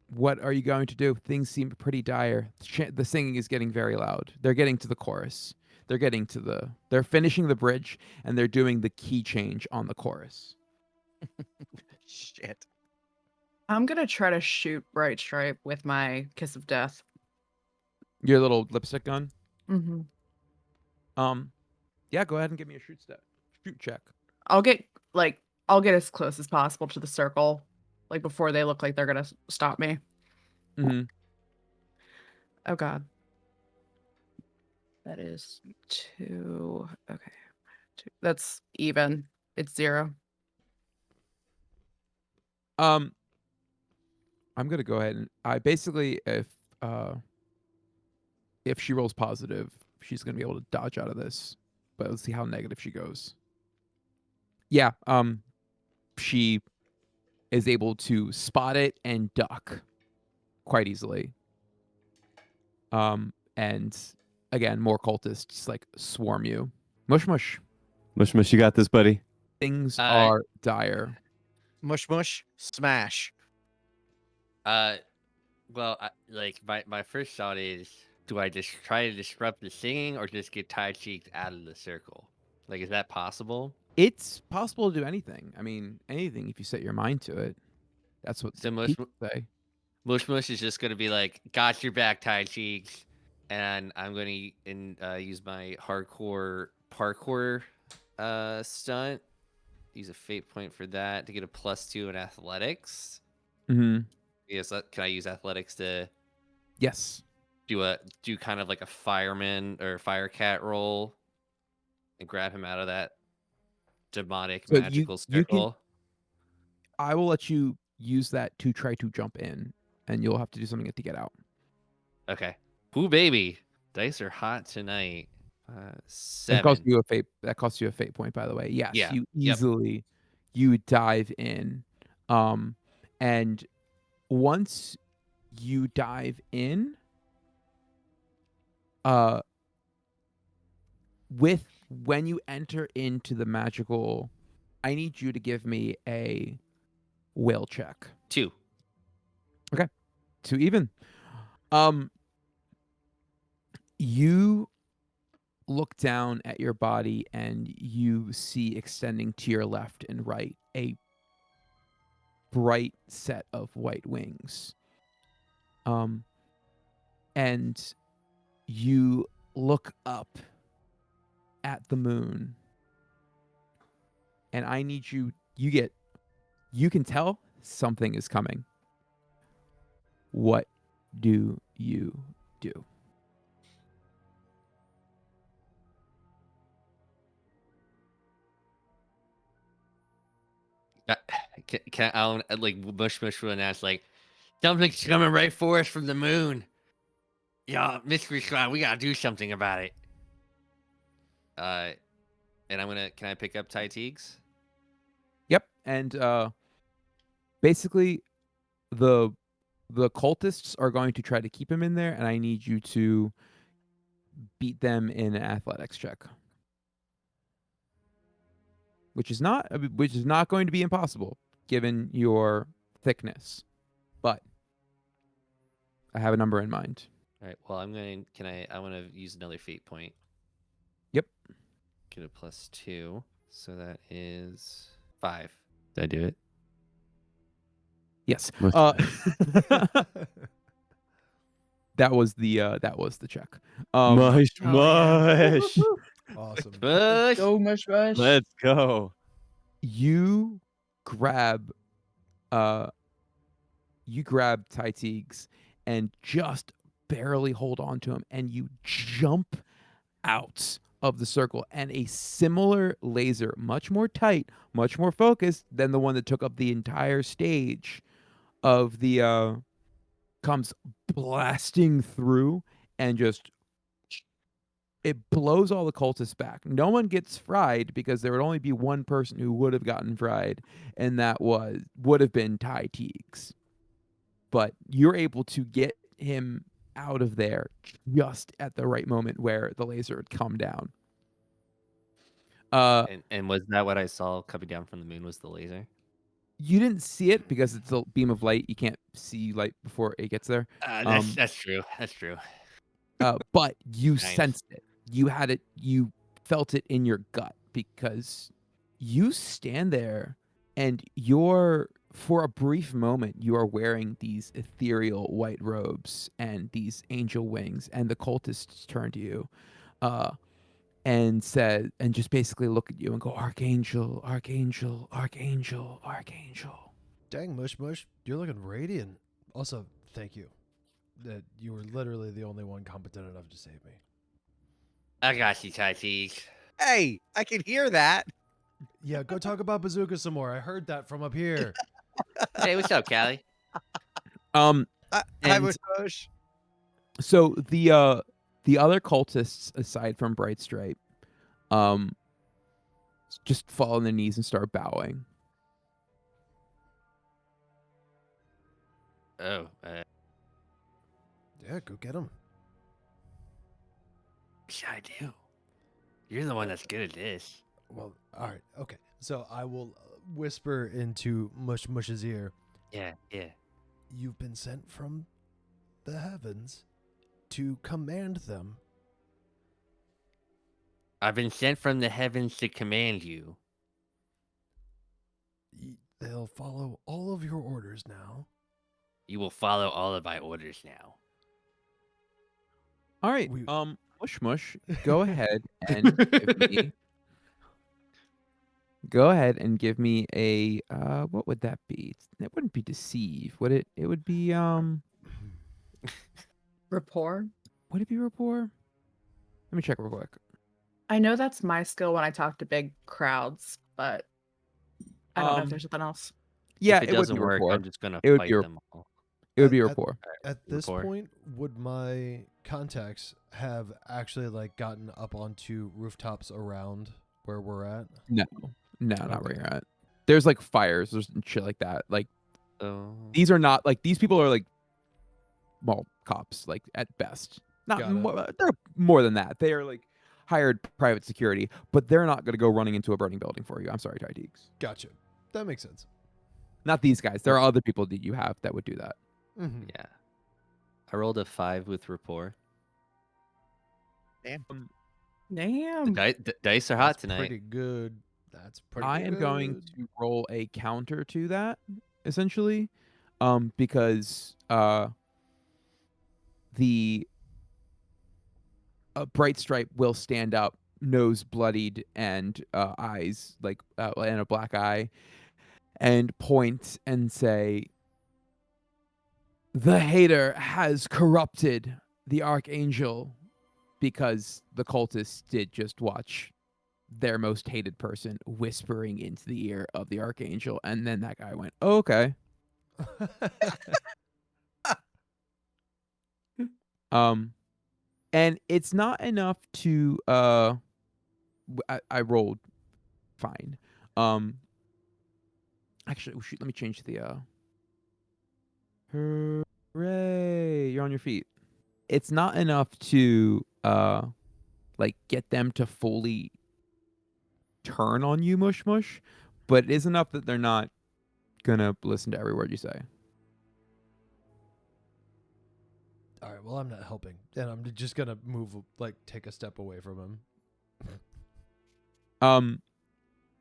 What are you going to do? Things seem pretty dire. The singing is getting very loud. They're getting to the chorus. They're finishing the bridge, and they're doing the key change on the chorus. Shit. I'm gonna try to shoot Bright Stripe with my Kiss of Death. Your little lipstick gun. Mm-hmm. Yeah, go ahead and give me a shoot check. I'll get as close as possible to the circle, like before they look like they're gonna stop me. Mm-hmm. Oh God. That is 2. Okay. 2. That's even. It's 0. I'm gonna go ahead and I basically if she rolls positive, she's gonna be able to dodge out of this. But let's see how negative she goes. Yeah, she is able to spot it and duck quite easily. And again, more cultists like swarm you. Mush mush. Mush mush, you got this, buddy. Things are dire. Mush mush smash. Well, my first thought is, do I just try to disrupt the singing or just get Ty Cheeks out of the circle? Like, is that possible? It's possible to do anything. I mean, anything if you set your mind to it. That's what So people say. Mush Mush is just gonna be like, got your back, Ty Cheeks, and I'm gonna use my hardcore parkour stunt. Use a fate point for that to get a +2 in athletics. Mm-hmm. Yes, can I use athletics to Yes. do kind of like a fireman or fire cat roll and grab him out of that demonic So magical you can- circle? I will let you use that to try to jump in, and you'll have to do something to get out. Okay. Ooh, baby, dice are hot tonight. 7. That costs you a fate. That costs you a fate point, by the way. Yes, Yeah. you Yep. easily you dive in, and once you dive in, when you enter into the magical, I need you to give me a will check. 2. To even. You look down at your body and you see extending to your left and right a bright set of white wings. And you look up at the moon, and I need you. You can tell something is coming. What do you do? Can I like Mush will announce like something's coming right for us from the moon. Yeah, Mystery Squad, we gotta do something about it. And can I pick up Ty Teagues? Yep. And basically the cultists are going to try to keep him in there, and I need you to beat them in an athletics check. Which is not going to be impossible given your thickness. But I have a number in mind. All right. Well, I want to use another fate point. Yep. Get a +2. So that is 5. Did I do it? Yes. Mush. That was the check. Mush, Oh, yeah. mush. Awesome. Push. Go mush mush. Let's go. You grab Ty Teagues and just barely hold on to him, and you jump out of the circle, and a similar laser, much more tight, much more focused than the one that took up the entire stage of the comes blasting through, and just it blows all the cultists back. No one gets fried because there would only be one person who would have gotten fried, and that would have been Ty Teagues. But you're able to get him out of there just at the right moment where the laser had come down. And was that what I saw coming down from the moon? Was the laser? You didn't see it because it's a beam of light. You can't see light before it gets there. That's true. That's true. But you Nice. sensed it. You had it. You felt it in your gut because you stand there and for a brief moment, you are wearing these ethereal white robes and these angel wings, and the cultists turn to you, and just basically look at you and go, "Archangel, Archangel, Archangel, Archangel." Dang, Mush Mush, you're looking radiant. Also, thank you. That you were literally the only one competent enough to save me. I got you, Ty Teagues. Hey, I can hear that. Yeah, go talk about Bazooka some more. I heard that from up here. Hey, what's up, Callie? I And- would push. So the other cultists, aside from Bright Stripe, just fall on their knees and start bowing. Oh, Yeah, go get him. what should I do? You're the one that's good at this. Well, all right, okay. So I will whisper into Mush Mush's ear. Yeah. You've been sent from the heavens to command them. I've been sent from the heavens to command you. They'll follow all of your orders now. You will follow all of my orders now. All right, We- Mush Mush, go ahead and give me a what would that be? It wouldn't be deceive, would it? It would be Rapport. would it be rapport? Let me check real quick. I know that's my skill when I talk to big crowds, but I don't know if there's something else. Yeah, if it would doesn't be work, rapport. I'm just gonna It would fight be them all. It would be At- rapport. At this Rapport. point, would my contacts have actually like gotten up onto rooftops around where we're at? No, not where Okay. you're at. There's like fires, there's shit like that. Like Oh. these are not like these people are like mall cops, like at best. Not Got it. more, they're more than that. They are like hired private security, but they're not going to go running into a burning building for you. I'm sorry, Ty Teagues. Gotcha. That makes sense. Not these guys. There are other people that you have that would do that. Mm-hmm. Yeah. I rolled a 5 with rapport. Damn. The dice are hot tonight. Pretty good. That's pretty I am going good. to roll a counter to that, essentially, because the Bright Stripe will stand up, nose bloodied and eyes and a black eye, and point and say, "The hater has corrupted the Archangel," because the cultists did just watch their most hated person whispering into the ear of the Archangel, and then that guy went, "Oh, okay." And it's not enough to I rolled fine. Actually, shoot, let me change the hooray, you're on your feet. It's not enough to like get them to fully turn on you, Mush Mush, but it is enough that they're not gonna listen to every word you say. All right, well, I'm not helping, and I'm just gonna move, like, take a step away from him.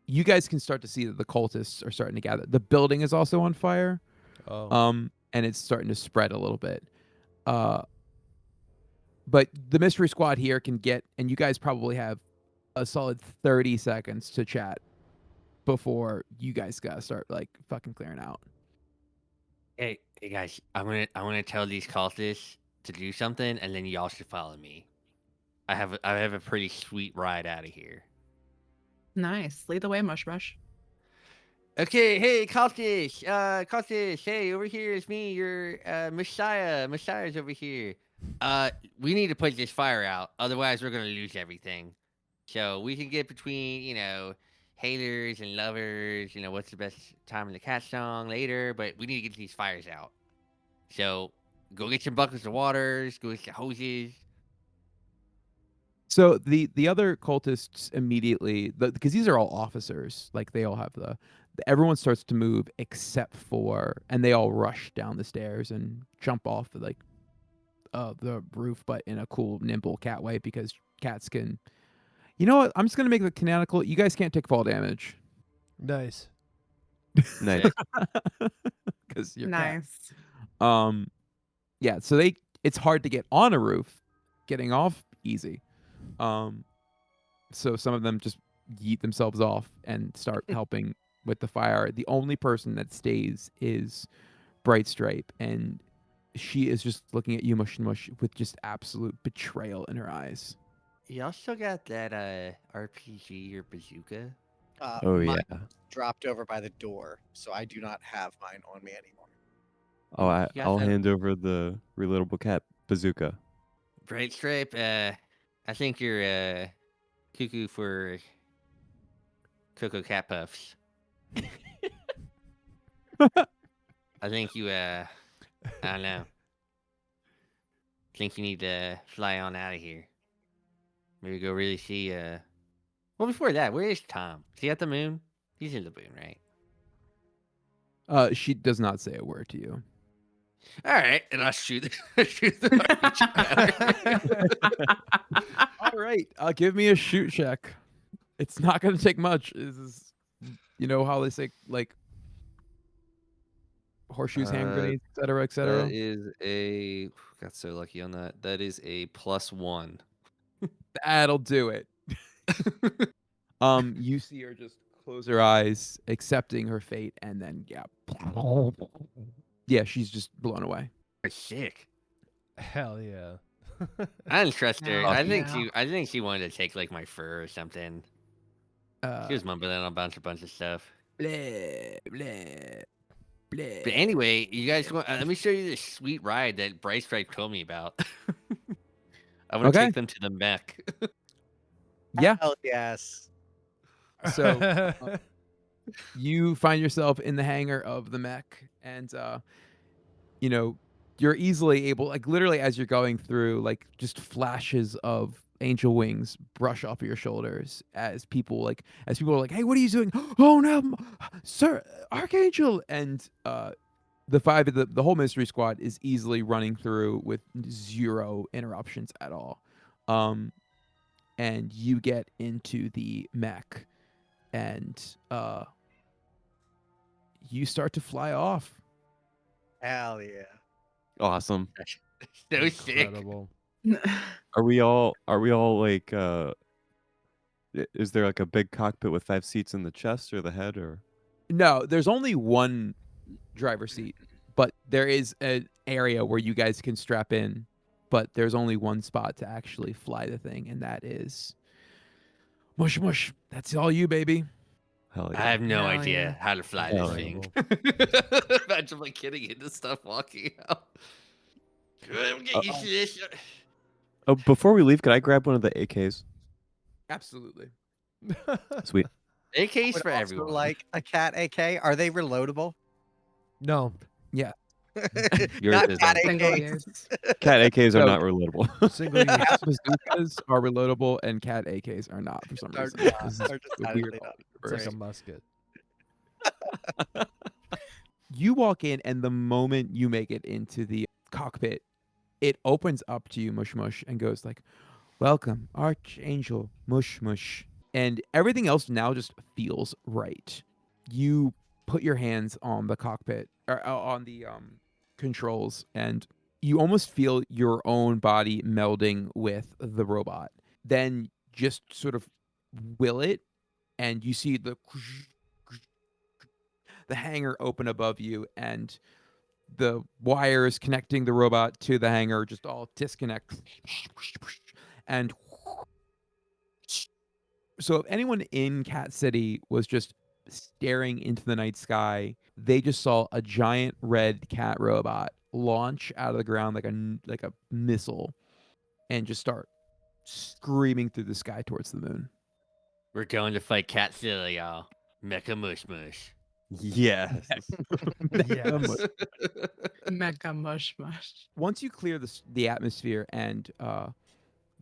You guys can start to see that the cultists are starting to gather. The building is also on fire. Oh. And it's starting to spread a little bit. But the mystery squad here can get, and you guys probably have a solid 30 seconds to chat before you guys gotta start like fucking clearing out. Hey guys, I'm gonna tell these cultists to do something, and then y'all should follow me. I have a pretty sweet ride out of here. Nice. Lead the way, Mush Mush. Okay, hey cultists, hey, over here is me, your Messiah. Messiah's over here. We need to put this fire out, otherwise we're gonna lose everything. So we can get between, haters and lovers, what's the best time in the cat song later, but we need to get these fires out. So go get some buckets of waters, go get some hoses. So the other cultists immediately, because these are all officers, like they all have everyone starts to move except for, and they all rush down the stairs and jump off the roof, but in a cool, nimble cat way, because cats can. You know what? I'm just gonna make the canonical. You guys can't take fall damage. Nice. Nice. Because you're Nice. cats. Yeah. So it's hard to get on a roof. Getting off easy. So some of them just yeet themselves off and start helping with the fire. The only person that stays is Bright Stripe, and she is just looking at you, Mush Mush, with just absolute betrayal in her eyes. Y'all still got that RPG or bazooka? Oh Mine yeah. dropped over by the door, so I do not have mine on me anymore. Oh, You got I'll that? hand over the relatable cat bazooka. Bright Stripe, I think you're cuckoo for Cocoa Cat Puffs. I think you I don't know. I think you need to fly on out of here. Maybe go really see well, before that, where is Tom? Is he at the moon? He's in the moon, right? She does not say a word to you. All right, and I'll shoot the All right, give me a shoot check. It's not going to take much. This is, you know how they say, like, horseshoes, hand grenades, etc., etc. That is a got so lucky on that. That is a +1. That'll do it. You see her just close her eyes, accepting her fate, and then yeah, she's just blown away. Sick. Hell yeah. I didn't trust her. Oh, I think yeah. she wanted to take like my fur or something. She was mumbling on a bunch of stuff. Bleh, bleh, bleh. But anyway, you guys want? Let me show you this sweet ride that Bright Stripe told me about. I want to Okay. take them to the mech. Yeah. Hell yes. So you find yourself in the hangar of the mech, and you're easily able, like, literally as you're going through, like, just flashes of angel wings brush off of your shoulders as people are like, "Hey, what are you doing?" "Oh no, sir, Archangel!" And the whole mystery squad is easily running through with 0 interruptions at all. And you get into the mech, and you start to fly off. Hell yeah. Awesome. So sick. Incredible. Are we all like is there like a big cockpit with 5 seats in the chest or the head or No, there's only one driver's seat, but there is an area where you guys can strap in, but there's only one spot to actually fly the thing, and that is mush mush. That's all you, baby. hell I yeah. have no Hell idea yeah. how to fly Hell this yeah. thing. Imagine like getting into stuff, walking out. I'm getting used to this. Oh, before we leave, could I grab one of the AKs? Absolutely. Sweet. AKs Would for also everyone. like a cat AK. Are they reloadable? No. Yeah. Yours Not is cat on. Single AKs. use. Cat AKs are No. not reloadable. Single use. Cat bazookas are reloadable, and cat AKs are not for some Are reason. not. This is Are a weird decidedly not. It's like a universe. musket. You walk in, and the moment you make it into the cockpit, it opens up to you, Mush Mush, and goes like, "Welcome, Archangel Mush Mush." And everything else now just feels right. You put your hands on the cockpit or on the controls, and you almost feel your own body melding with the robot. Then just sort of will it, and you see the hangar open above you, and the wires connecting the robot to the hangar just all disconnect. And so if anyone in Cat City was just staring into the night sky, they just saw a giant red cat robot launch out of the ground like a missile and just start screaming through the sky towards the moon. We're going to fight Catzilla, y'all. Mecha Mush Mush. Yes. Yes. Mecha mush mush. Once you clear the atmosphere and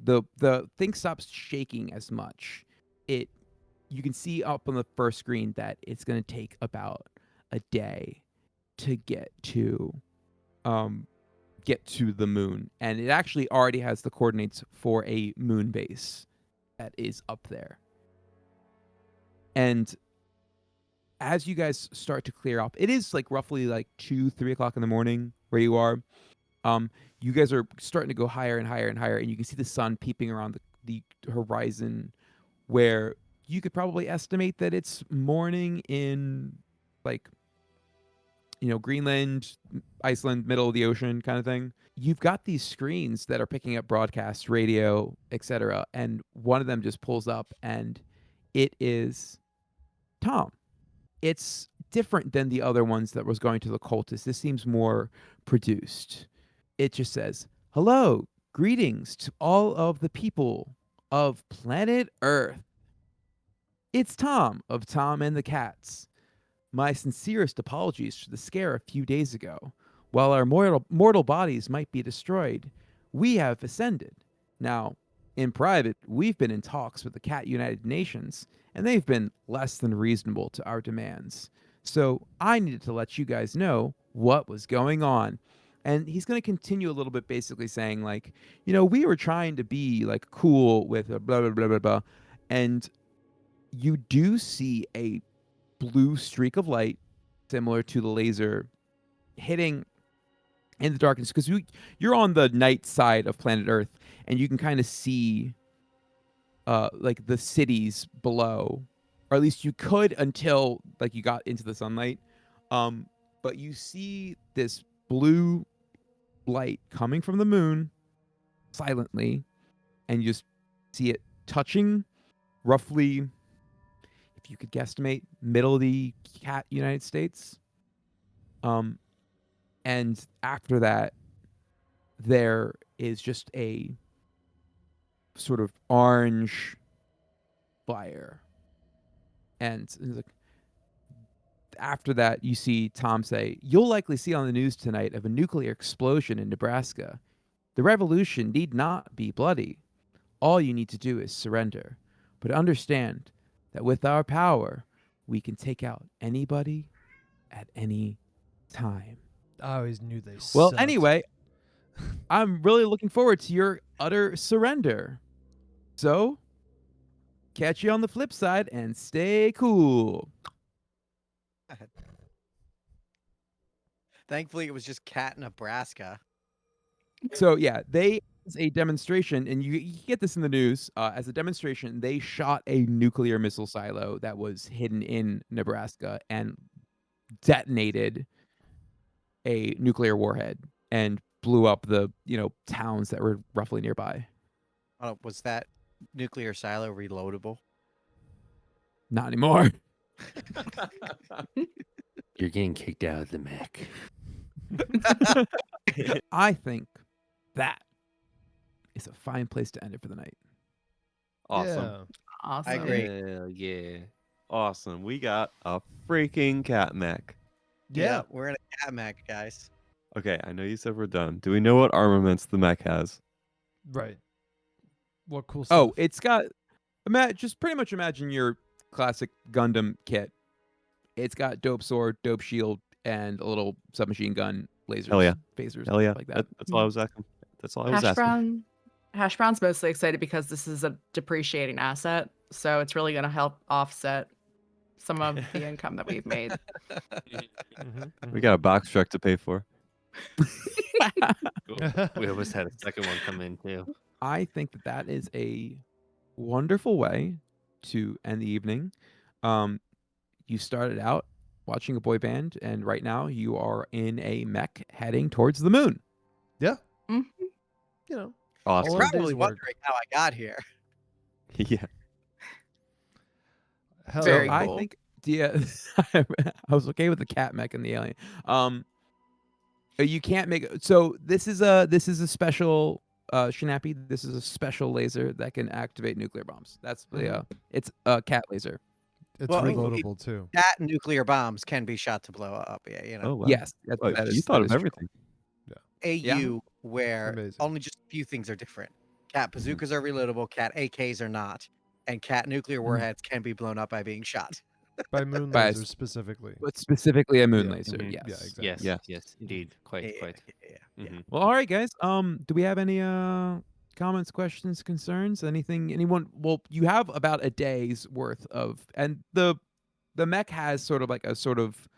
the thing stops shaking as much, you can see up on the first screen that it's going to take about a day to get to the moon, and it actually already has the coordinates for a moon base that is up there. And as you guys start to clear up, it is like roughly like 2-3 o'clock in the morning where you are. You guys are starting to go higher and higher and higher, and you can see the sun peeping around the horizon, where you could probably estimate that it's morning in, like, Greenland, Iceland, middle of the ocean kind of thing. You've got these screens that are picking up broadcasts, radio, etc., and one of them just pulls up, and it is Tom. It's different than the other ones that was going to the cultists. This seems more produced. It just says, "Hello, greetings to all of the people of planet Earth. It's Tom of Tom and the Cats. My sincerest apologies for the scare a few days ago. While our mortal bodies might be destroyed, we have ascended. Now, in private, we've been in talks with the Cat United Nations, and they've been less than reasonable to our demands. So I needed to let you guys know what was going on." And he's going to continue a little bit, basically saying, like, we were trying to be, like, cool with blah, blah, blah, blah, blah. And you do see a blue streak of light, similar to the laser, hitting in the darkness, because you're on the night side of planet Earth, and you can kind of see like the cities below, or at least you could until like you got into the sunlight. But you see this blue light coming from the moon silently, and you just see it touching roughly, if you could guesstimate, middle of the Cat United States. And after that, there is just a sort of orange fire. And it's like, after that, you see Tom say, "You'll likely see on the news tonight of a nuclear explosion in Nebraska. The revolution need not be bloody. All you need to do is surrender. But understand that with our power, we can take out anybody at any time." I always knew they Well, sucked. anyway, I'm really looking forward to your utter surrender. So, catch you on the flip side and stay cool. Thankfully, it was just Cat Nebraska. So yeah, they as a demonstration, and you get this in the news as a demonstration. They shot a nuclear missile silo that was hidden in Nebraska and detonated a nuclear warhead and blew up the towns that were roughly nearby. Was that nuclear silo reloadable? Not anymore. You're getting kicked out of the mech. I think that is a fine place to end it for the night. Awesome. Yeah. Awesome. I agree. Hell yeah. Awesome. We got a freaking cat mech. Yeah. We're in a cat mech, guys. Okay, I know you said we're done. Do we know what armaments the mech has? Right. What cool stuff. Oh, it's got just pretty much imagine your classic Gundam kit. It's got dope sword, dope shield, and a little submachine gun, lasers, Hell yeah. phasers, Hell yeah. like that. That's all I was asking. That's all I was Hash asking. brown. Hash brown's mostly excited because this is a depreciating asset, so it's really going to help offset some of the income that we've made. We got a box truck to pay for. We almost had a second one come in too. I think that is a wonderful way to end the evening. You started out watching a boy band, and right now you are in a mech heading towards the moon. Yeah. Mhm. You know. Awesome. All in a Probably day's work. wondering how I got here. Yeah. Hell Very yeah. I cool. think I was okay with the cat mech and the alien. You can't make so this is a special Shinappy. This is a special laser that can activate nuclear bombs. That's the it's a cat laser. It's Well, reloadable too. Cat nuclear bombs can be shot to blow up. Yeah, Oh, wow. Yes, Oh, that you is- thought that of is true. everything. AU where Amazing. only just a few things are different. Cat bazookas are reloadable, cat AKs are not, and cat nuclear warheads can be blown up by being shot. By moon By lasers specifically. But specifically a moon Yeah. laser. Mhm. Yes. Yeah, exactly. Yes, Yeah. yes, indeed. Quite. Yeah. Mhm. Well, all right, guys. Do we have any comments, questions, concerns? Anyone? Well, you have about a day's worth of, and the mech has sort of like a sort of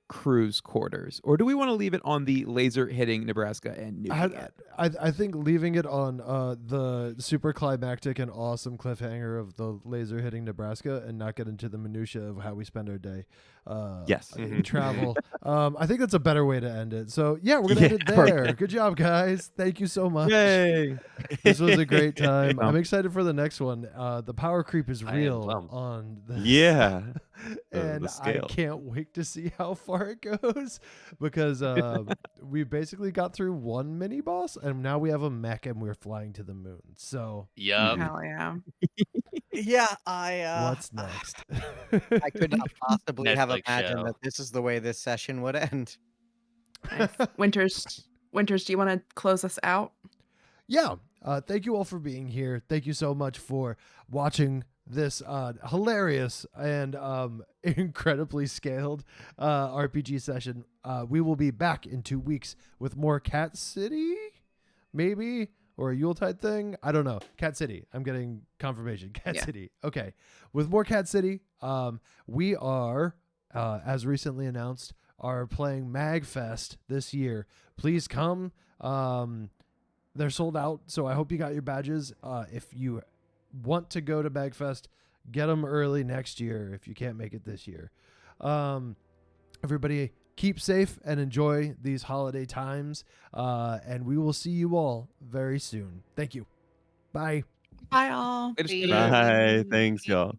cruise quarters, or do we want to leave it on the laser hitting Nebraska and nuking it? I think leaving it on the super climactic and awesome cliffhanger of the laser hitting Nebraska and not get into the minutia of how we spend our day Yes. in travel. I think that's a better way to end it. So yeah, we're gonna end it there. Good job, guys. Thank you so much. Yay! This was a great time. Um, I'm excited for the next one. The power creep is I am real bummed. on this. Yeah. And the I scale. can't wait to see how far it goes because we basically got through one mini boss and now we have a mech and we're flying to the moon. So Yup. Hell yeah. Yeah, I what's next? I could not possibly have Netflix imagined show. that this is the way this session would end. Nice. Winters, do you want to close us out? Yeah. Thank you all for being here. Thank you so much for watching this hilarious and incredibly scaled RPG session. We will be back in 2 weeks with more Cat City, maybe, or a Yuletide thing. I don't know. Cat City. I'm getting confirmation. Cat Yeah. City. Okay. With more Cat City, we are, as recently announced, are playing MagFest this year. Please come. They're sold out, so I hope you got your badges. If you want to go to MagFest, get them early next year if you can't make it this year. Everybody keep safe and enjoy these holiday times, and we will see you all very soon. Thank you. Bye. Bye, all. Later, See Spitter. ya. Bye. Thanks, y'all.